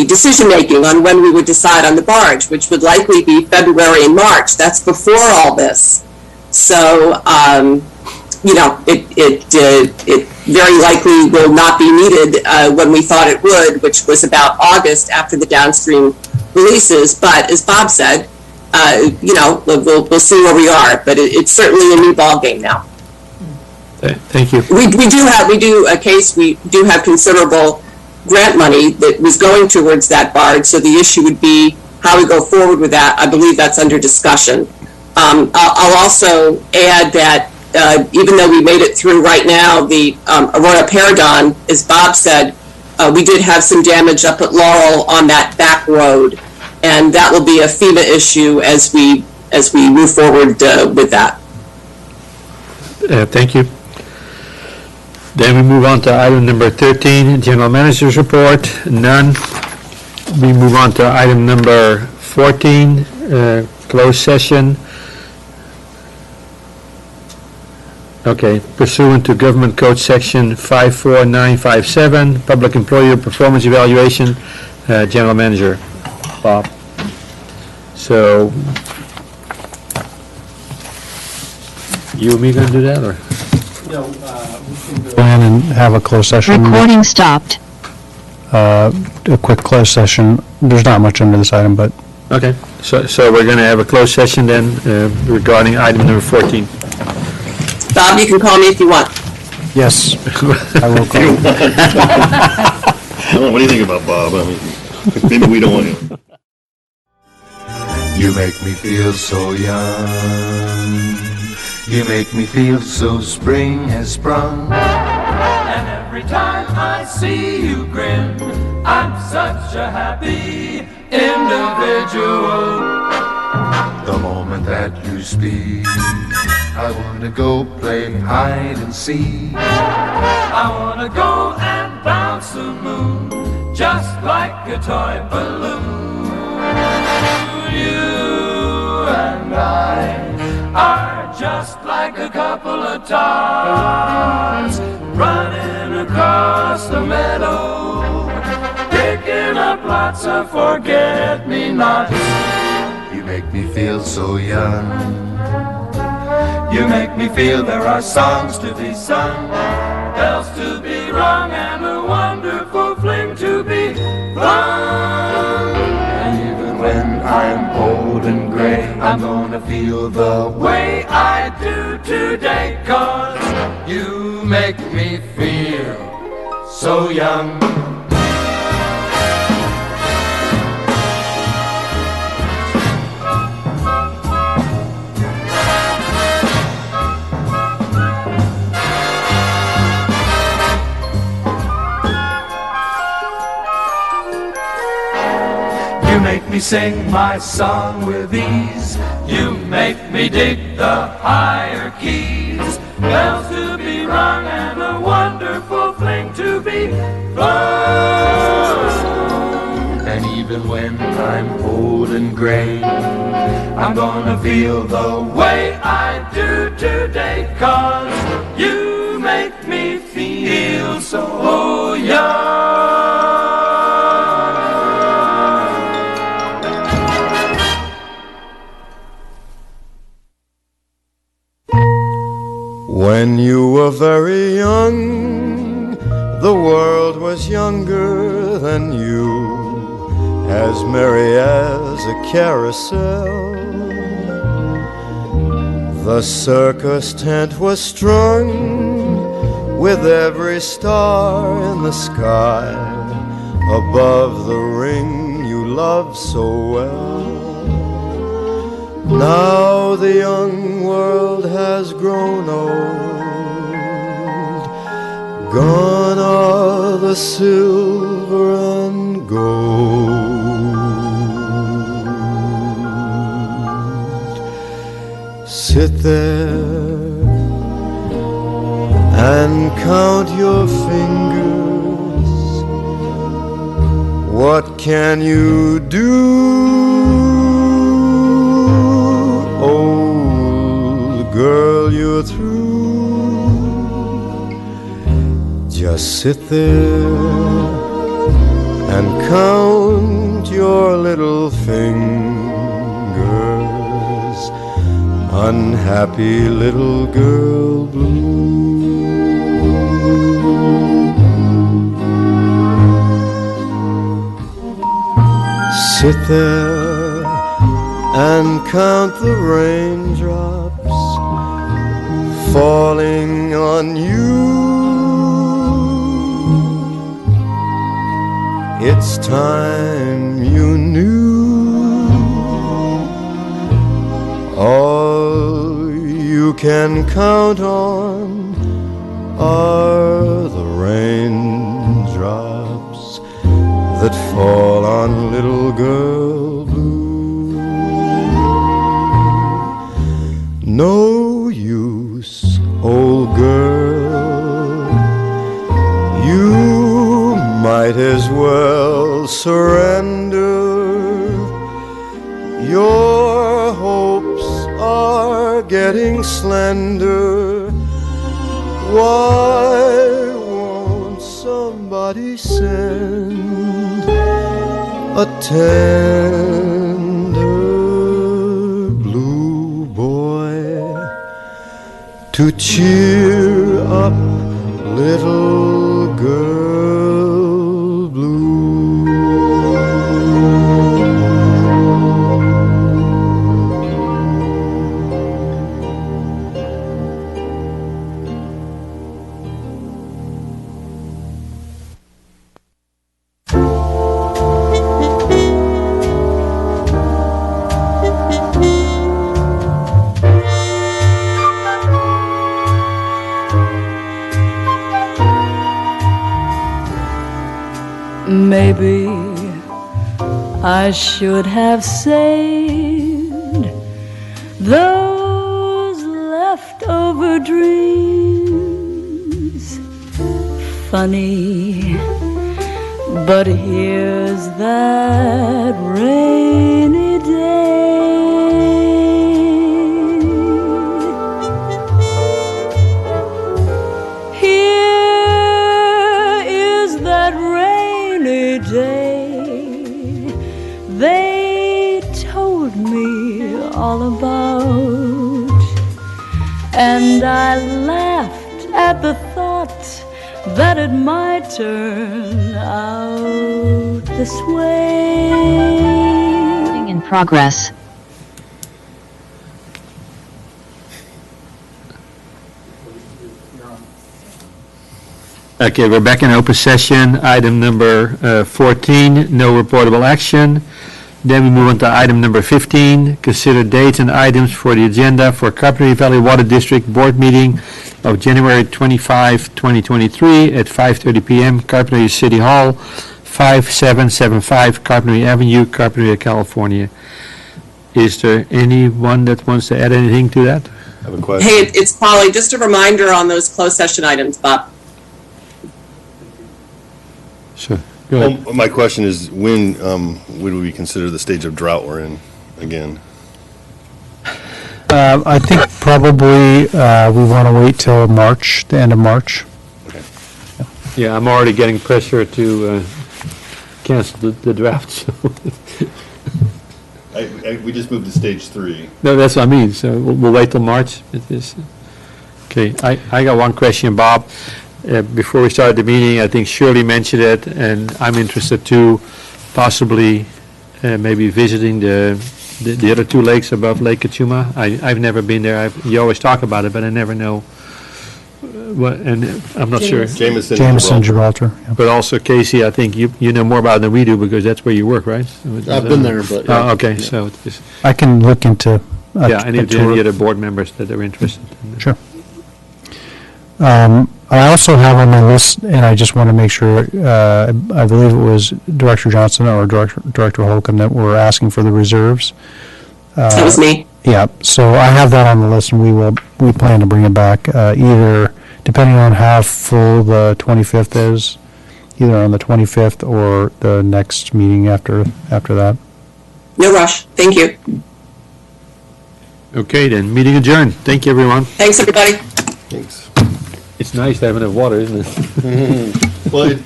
decision-making on when we would decide on the barge, which would likely be February and March. That's before all this. So, it very likely will not be needed when we thought it would, which was about August after the downstream releases. But as Bob said, we'll see where we are. But it's certainly a new ballgame now. Thank you. We do have considerable grant money that was going towards that barge. So the issue would be how we go forward with that. I believe that's under discussion. I'll also add that even though we made it through right now, the Arroyo Paradon, as Bob said, we did have some damage up at Laurel on that back road, and that will be a FEMA issue as we move forward with that. Thank you. Then we move on to item number 13, General Manager's Report. None. We move on to item number 14, closed session. Okay, pursuant to Government Code Section 54957, Public Employer Performance Evaluation, General Manager, Bob. So, you and me gonna do that, or? we can go in and have a closed session. Recording stopped. A quick closed session. There's not much under this item, but Okay, so we're going to have a closed session then regarding item number 14. Bob, you can call me if you want. yes, I will call. What do you think about Bob? I mean, maybe we don't want him. You make me feel so young. You make me feel so spring has sprung. And every time I see you grin, I'm such a happy individual. The moment that you speak, I want to go play hide and seek. I want to go and bounce the moon, just like a toy balloon. You and I are just like a couple of tars running across the meadow, picking up lots of forget-me-nots. You make me feel so young. You make me feel there are songs to be sung, bells to be rung, and a wonderful fling to be flung. And even when I'm old and gray, I'm gonna feel the way I do today, 'cause you make me feel so young. You make me sing my song with ease. You make me dig the higher keys. Bells to be rung and a wonderful fling to be flung. And even when I'm old and gray, I'm gonna feel the way I do today, 'cause you make me feel so young. when you were very young, the world was younger than you, as merry as a carousel. The circus tent was strung with every star in the sky above the ring you loved so well. Now the young world has grown old, gone are the silver and gold. Sit there and count your fingers. What can you do? Old girl, you're through. Just sit there and count your little fingers, unhappy little girl blue. Sit there and count the raindrops falling on you. It's time you knew all you can count on are the raindrops that fall on little girl blue. No use, old girl, you might as well surrender. Your hopes are getting slender. Why won't somebody send a tender blue boy to cheer up little girl blue. Maybe I should have saved those leftover dreams. Funny, but here's that rainy day. Here is that rainy day they told me all about, and I laughed at the thought that it might turn out this way. In progress. Okay, we're back in open session. Item number 14, no reportable action. Then we move on to item number 15, consider dates and items for the agenda for Carpinteria Valley Water District Board Meeting of January 25, 2023 at 5:30 p.m. Carpinteria City Hall, 5775 Carpinteria Avenue, Carpinteria, California. Is there anyone that wants to add anything to that? I have a question. Hey, it's Polly. Just a reminder on those closed session items, Bob. Sure. Go ahead. Well, my question is, when would we consider the stage of drought we're in again? I think probably we want to wait till March, the end of March. Yeah, I'm already getting pressure to cancel the draft, so. We just moved to stage 3. No, that's what I mean, so we'll wait till March. It is. Okay, I got one question, Bob. Before we started the meeting, I think Shirley mentioned it, and I'm interested too, possibly maybe visiting the other 2 lakes above Lake Kachuma. I've never been there. You always talk about it, but I never know what, and I'm not sure. Jameson, Gibraltar. Yeah. But also, Casey, I think you know more about it than we do, because that's where you work, right? I've been there, but. Oh, okay, yeah. so it's, I can look into any a of the tour. other board members that are interested. Sure. I also have on my list, and I just want to make sure, I believe it was Director Johnson or Director Holcomb that were asking for the reserves. That was me. Yeah, so I have that on the list, and we plan to bring it back, either, depending on how full the 25th is, either on the 25th or the next meeting after that. No rush. Thank you. Okay, then, meeting adjourned. Thank you, everyone. Thanks, everybody. Thanks. It's nice to have enough water, isn't it? Well,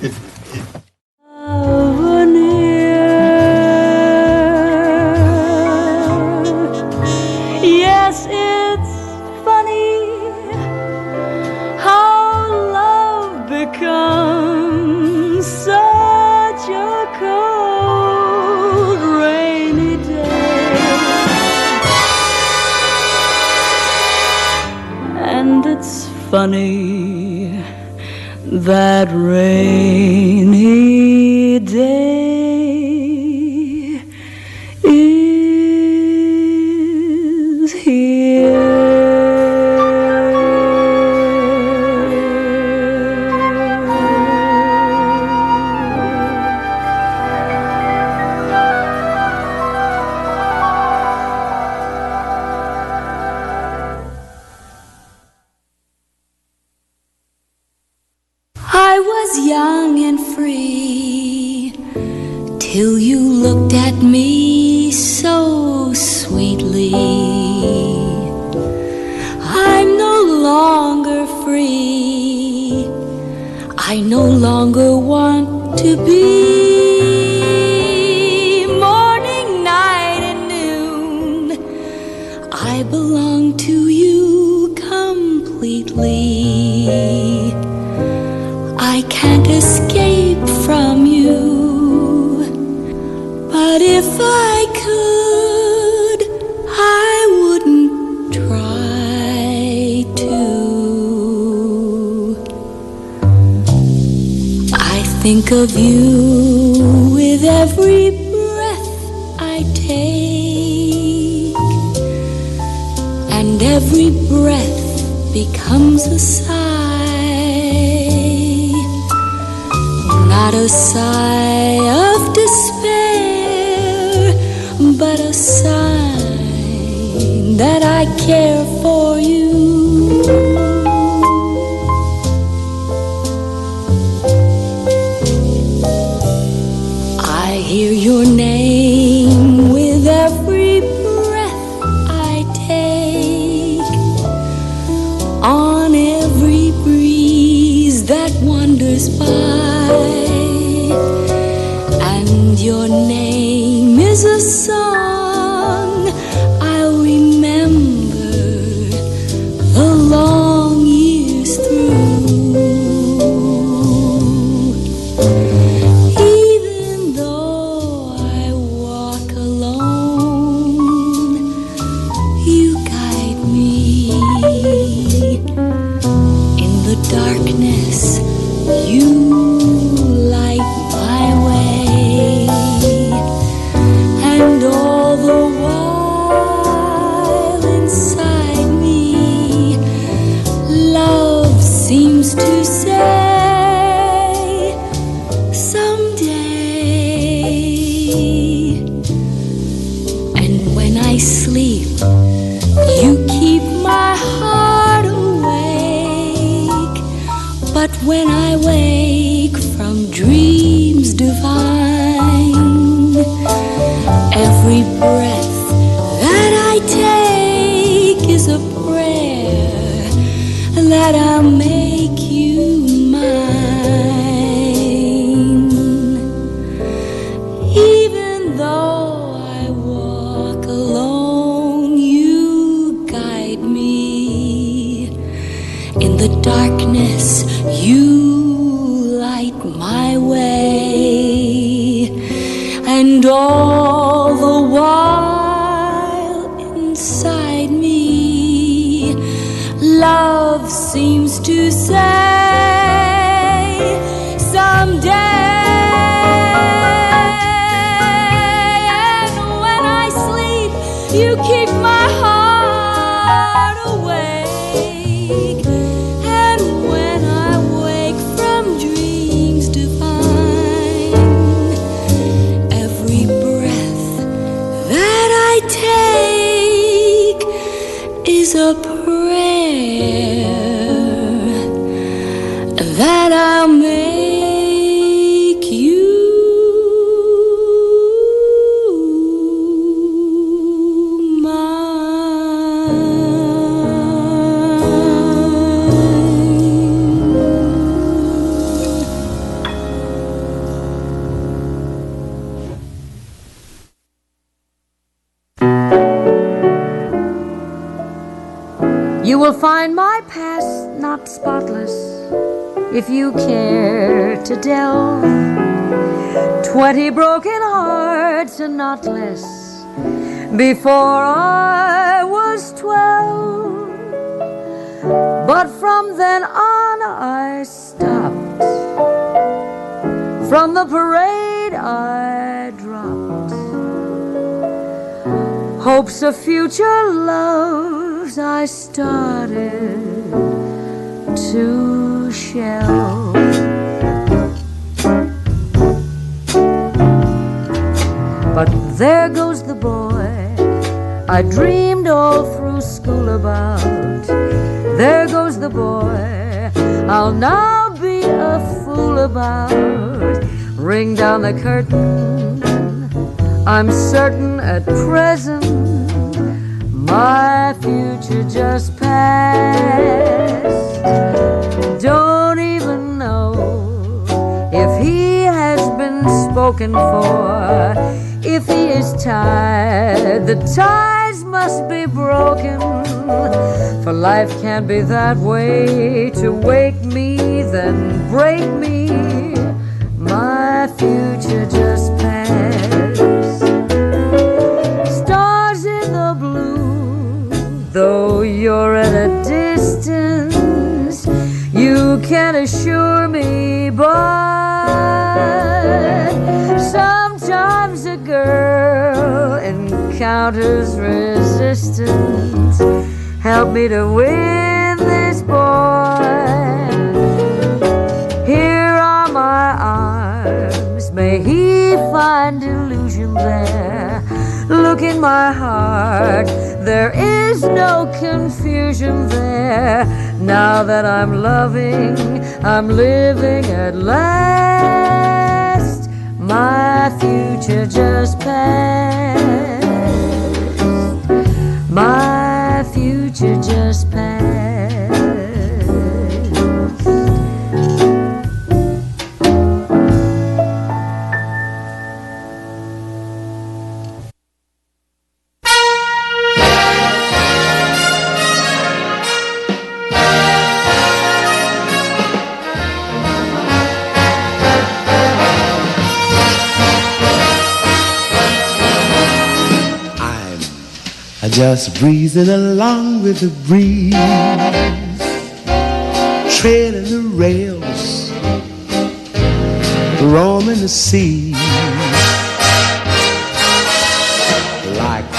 Yes, it's funny how love becomes such a cold, rainy day. And it's funny that rainy day is here. I was young and free till you looked at me so sweetly. I'm no longer free. I no longer want to be. Morning, night, and noon, I belong to you completely. completely. I can't escape from you, but if I could, I wouldn't try to. I think of you with every breath I take, and every breath becomes a sigh, not a sigh of despair, but a sign that I care for you. I hear your name with every breath I take, on every breeze that wanders by, and your name is a song I'll remember the long years through. Even though I walk alone, you guide me. In the darkness, you light my way, and all the while inside me, love seems to say, someday. And when I sleep, you keep my heart awake, but when I wake from dreams divine, every breath that I take is a prayer that I'll make you mine. Even though I walk alone, you guide me. In the darkness, you light my way, and all the while inside me, love seems to say, someday. And when I sleep, you keep my heart awake, and when I wake from dreams divine, every breath that I take is a prayer that I'll make you You will find my past not spotless if you care to delve. 20 broken hearts and not less before I was 12. But from then on I stopped. From the parade I dropped. Hopes of future loves I started to shelve. But there goes the boy I dreamed all through school about. There goes the boy I'll now be a fool about. Ring down the curtain, I'm certain at present my future just passed. Don't even know if he has been spoken for. If he is tied, the ties must be broken. For Life can't be that way, to wake me, then break me. My future just passed. Stars in the blue, though you're at a distance, you can assure me, but sometimes a girl encounters resistance. Help me to win this boy. Here are my arms, may he find illusion there. Look in my heart, there is no confusion there. Now that I'm loving, I'm living at last. My future just passed. My future just passed. Just breezing along with the breeze, trailing the rails, roaming the sea, like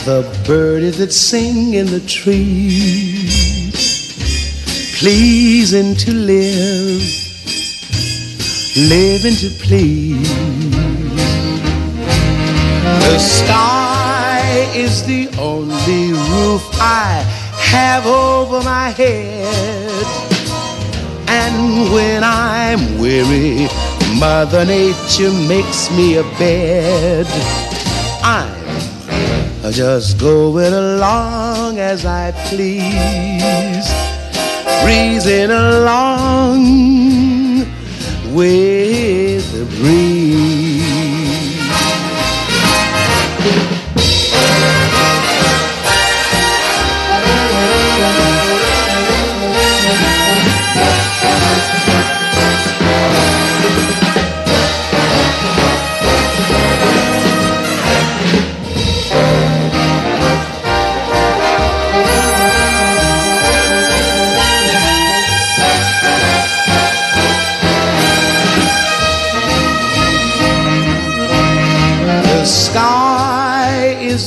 the birds that sing in the trees, pleasing to live, living to please. The sky is the only roof I have over my head, and when I'm weary, Mother Nature makes me a bed. I'm just going along as I please, breezing along with the breeze.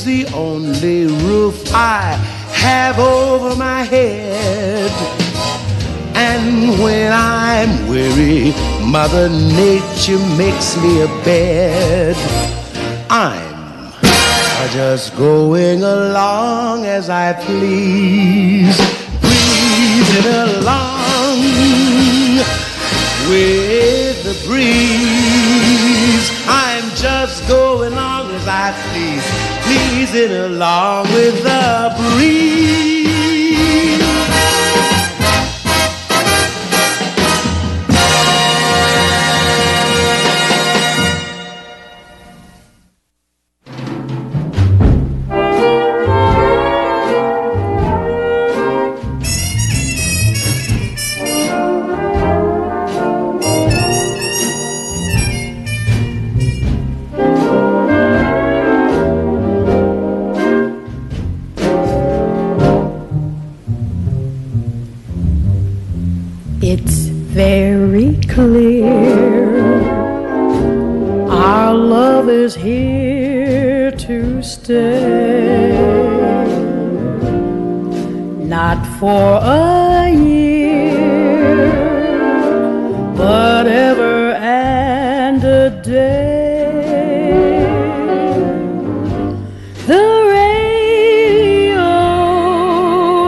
The only roof I have over my head, and when I'm weary, Mother Nature makes me a bed. I'm just going along as I please, breezing along with the breeze. I'm just going along as I please, pleasing along with the breeze. It's very clear our love is here to stay, not for a year, but ever and a day. The radio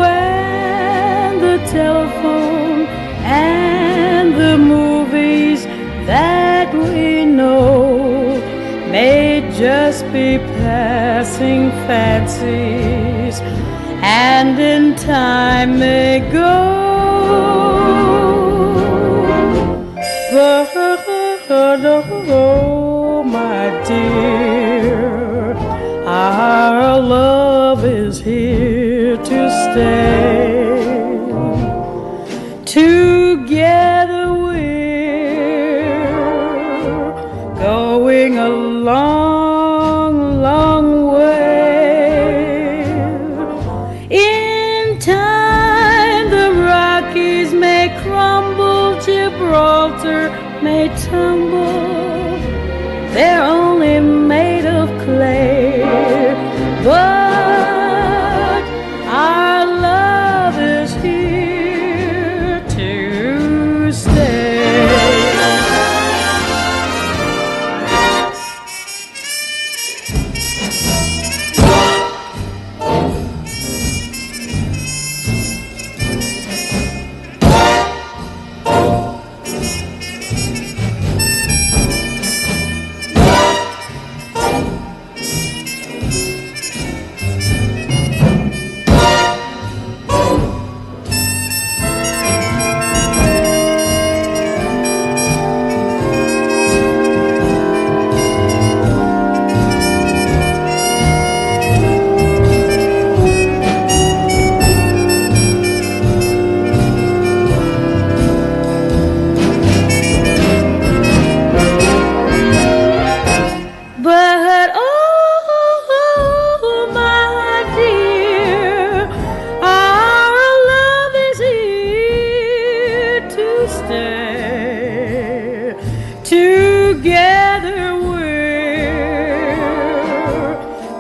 and the telephone and the movies that we know may just be passing fancies, and in time may go. But oh, my dear, our love is here to stay. Together we're going a long, long way. In time the Rockies may crumble, Gibraltar may tumble, they're only made of clay. But our love is here to stay. But oh, my dear, our love is here to stay. Together we're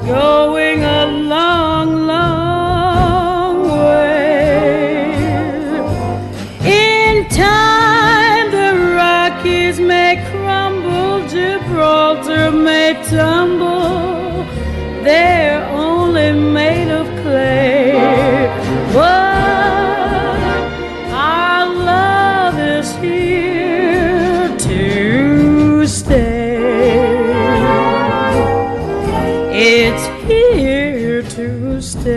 going a long, long way. In time the Rockies may crumble, Gibraltar may tumble, they're only made of clay. But our love is here to stay. It's here to stay.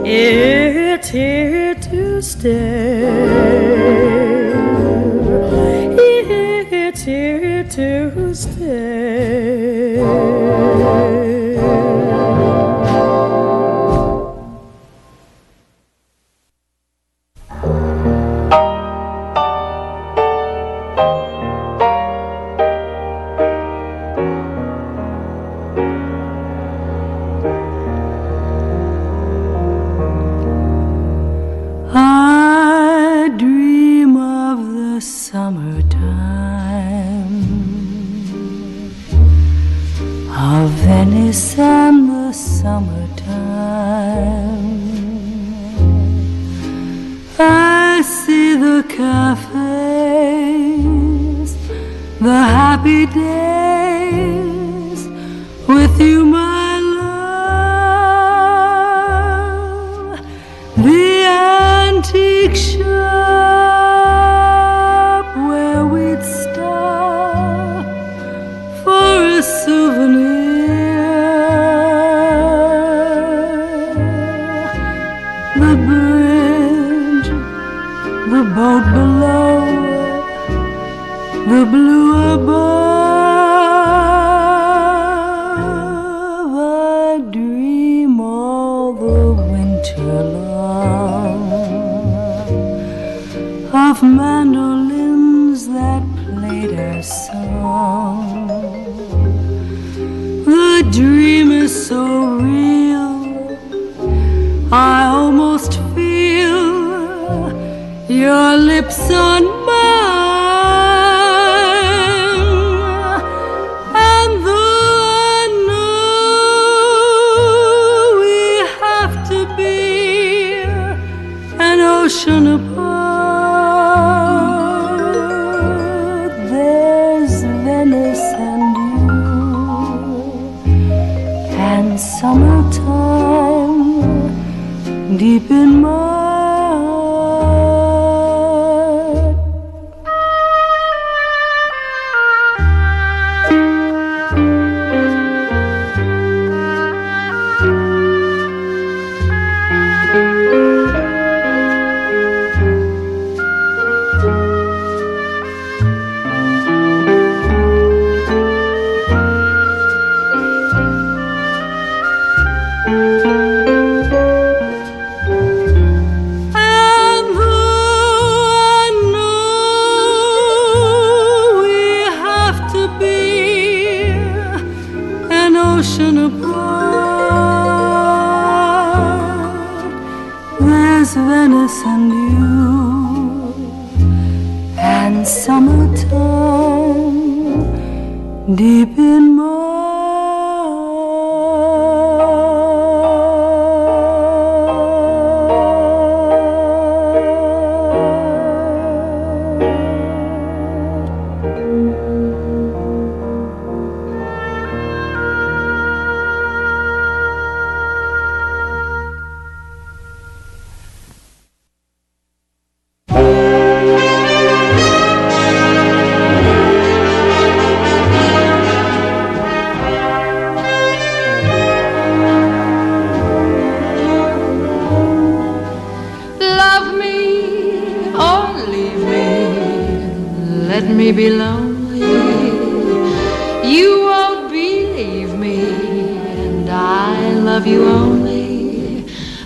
It's here to stay. It's here to stay. I dream of the summertime, of Venice and the summertime. I see the cafes, the happy days with you, my love. The antique shop where we'd stop for a souvenir. The bridge, the boat below, the blue above. I dream all the winter long of mandolins that played our song. The dream is so real, I almost feel your lips on mine. And though I know we have to be an ocean apart, there's Venice and you, and summertime deep in my heart. And though I know we have to be an ocean apart, there's Venice and you, and summertime deep in Love me or leave me, let me be lonely. You won't believe me, and I love you only.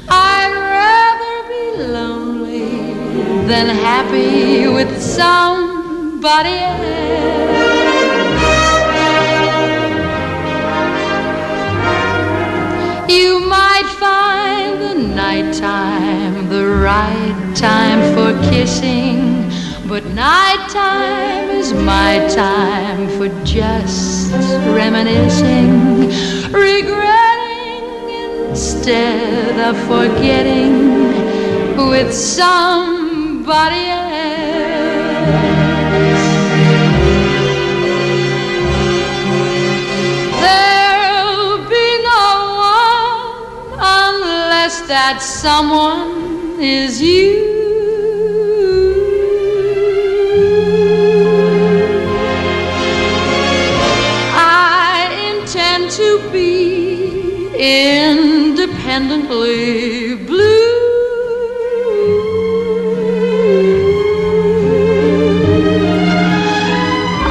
I'd rather be lonely than happy with somebody else. You might find the nighttime the right time for kissing, but nighttime is my time for just reminiscing, regretting instead of forgetting with somebody else. There'll be no one unless that someone is you. I intend to be independently blue. I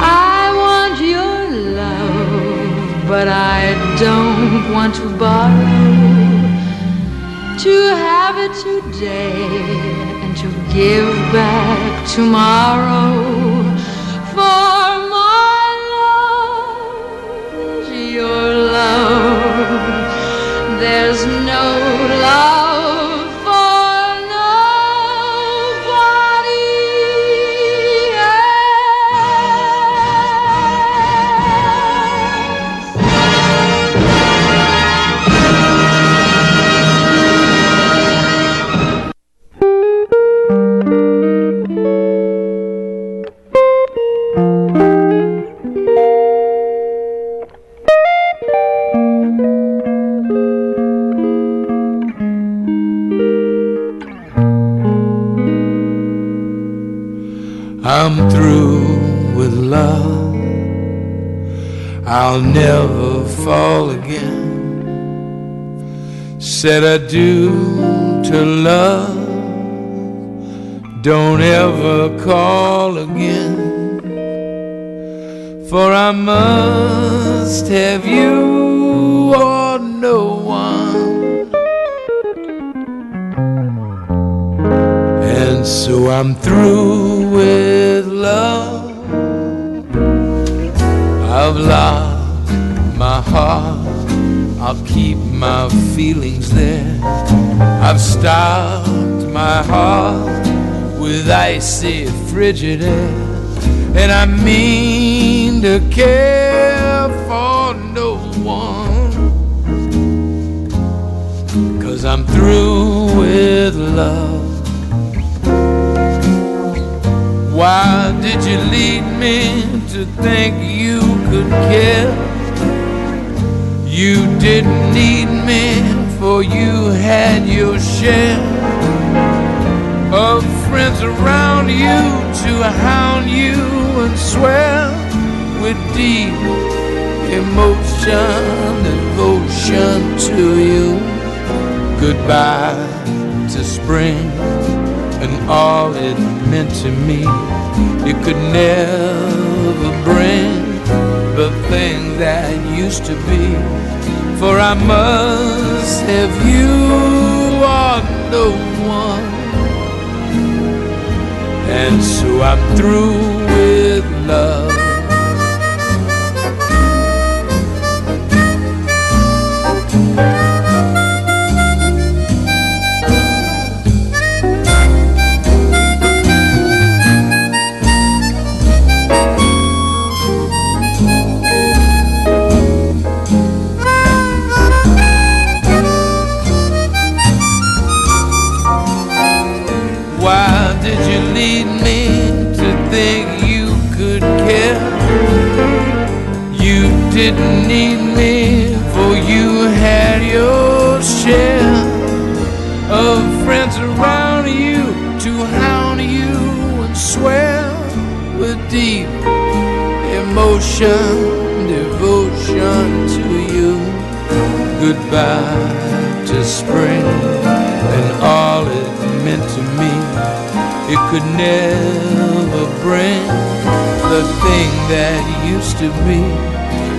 want your love, but I don't want to borrow. To have it today and to give back tomorrow. For my love is your love. There's no love for nobody I'm through with love. I'll never fall again. Said I do to love. Don't ever call again. For I must have you or no one. And so I'm through with love. I've locked my heart, I'll keep my feelings there. I've stopped my heart with icy frigid air. And I mean to care for no one, 'cause I'm through with love. Why did you lead me to think you could care? You didn't need me, for you had your share of friends around you to hound you and swear with deep emotion, devotion to you. Goodbye to spring and all it meant to me. You could never bring the thing that used to be. for I must have you or no one. And so I'm through with love. Why did you lead me to think you could care? You didn't need me, for you had your share of friends around you to hound you and swear with deep emotion, devotion to you. Goodbye to spring and all it meant to me. It could never bring the thing that used to be,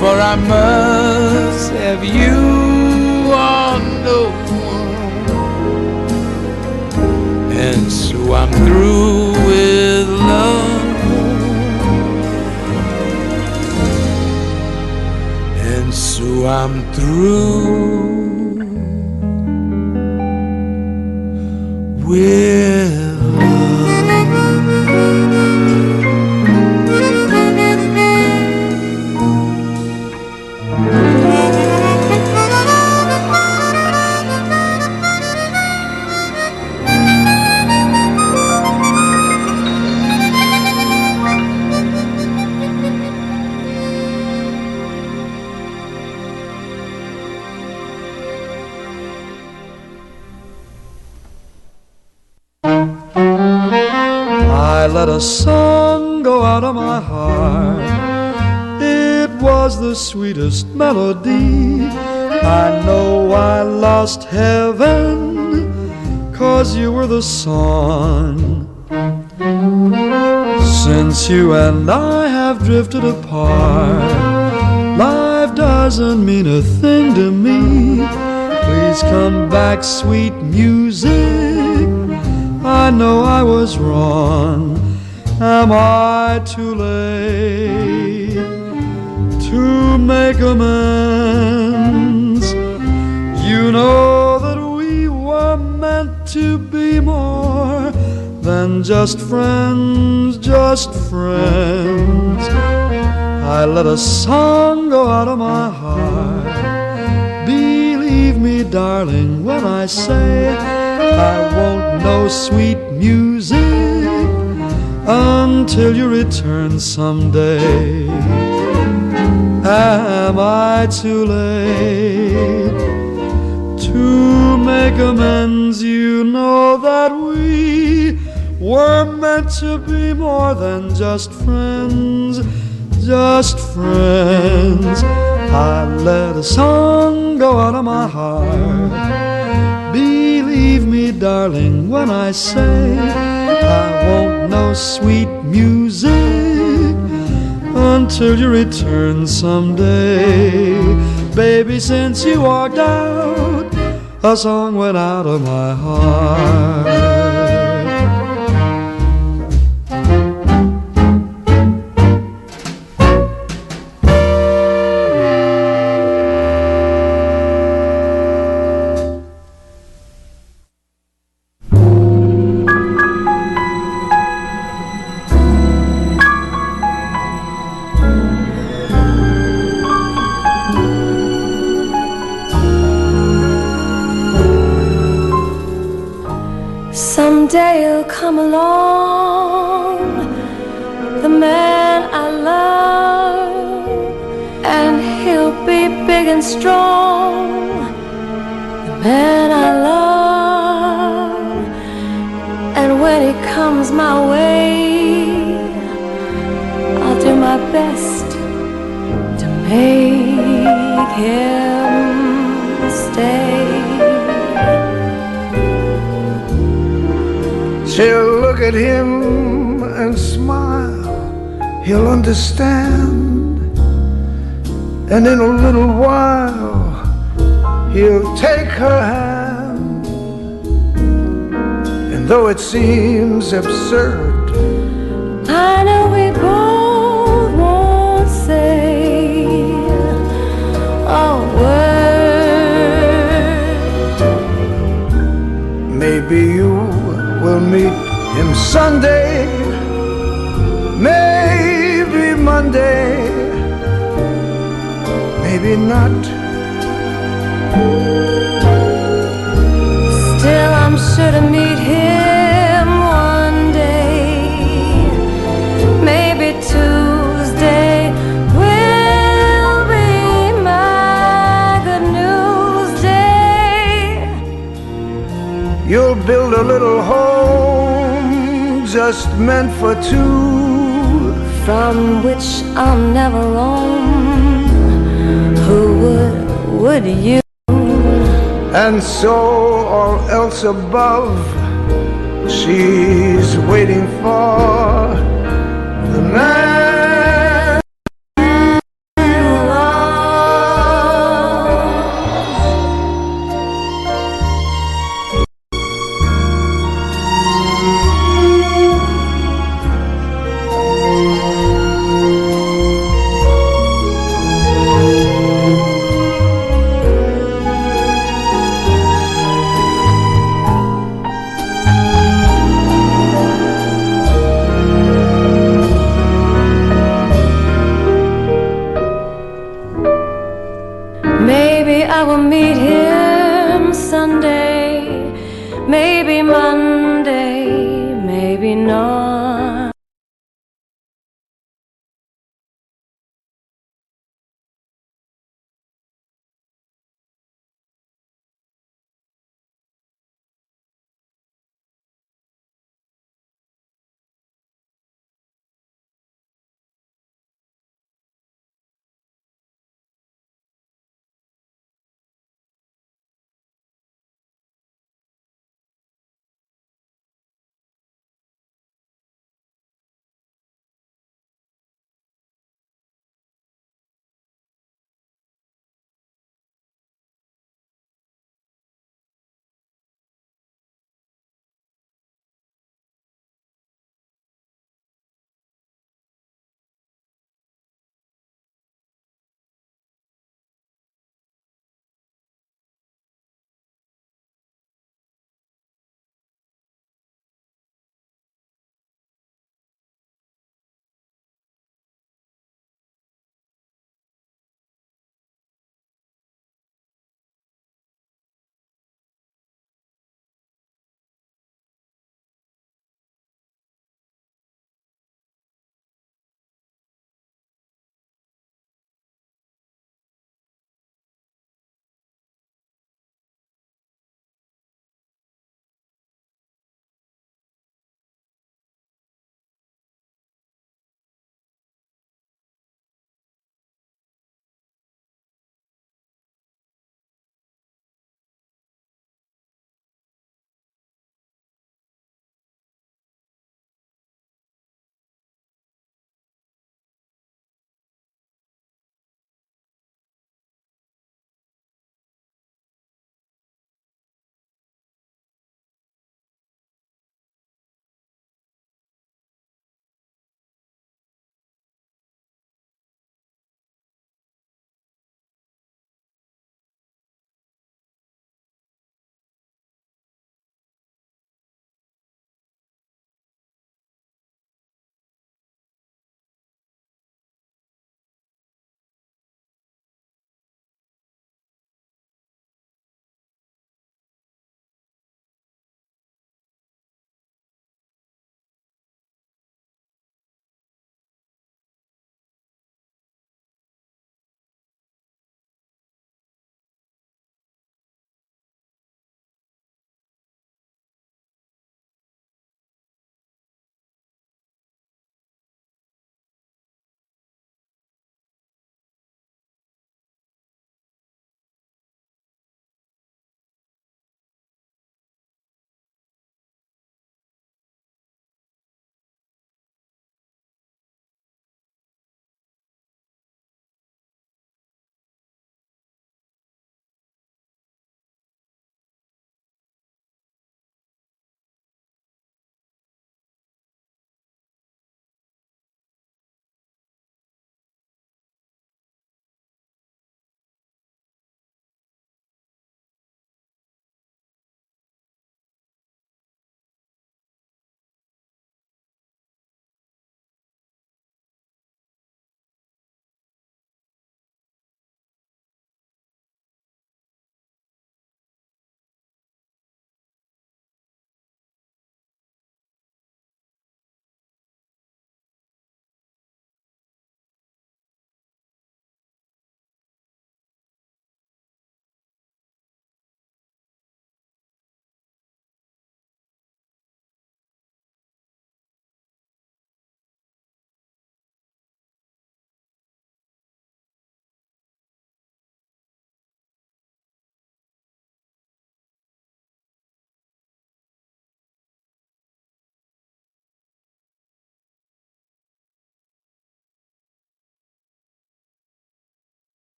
for I must have you or no one. And so I'm through with love, and so I'm through with I let a song go out of my heart. It was the sweetest melody. I know I lost heaven, 'cause you were the song. Since you and I have drifted apart, life doesn't mean a thing to me. Please come back, sweet music. I know I was wrong. Am I too late to make amends? You know that we were meant to be more than just friends, just friends. I let a song go out of my heart. Believe me, darling, when I say I won't know sweet music until you return someday. Am I too late to make amends? You know that we were meant to be more than just friends, just friends. I let a song go out of my heart. Believe me, darling, when I say I won't know sweet music until you return someday. Baby, since you walked out, a song went out of my heart. Someday he'll come along, the man I love, and he'll be big and strong, the man I love. And when he comes my way, I'll do my best to make him stay. She'll look at him and smile, he'll understand, and in a little while he'll take her hand. And though it seems absurd, I know we both won't say a word. maybe you will meet him Sunday, maybe Monday, maybe not. Still, I'm sure to meet him one day. Maybe Tuesday will be my good news day. You'll build a little home just meant for two, from which I'll never roam. Who would you? and so all else above, she's waiting for the man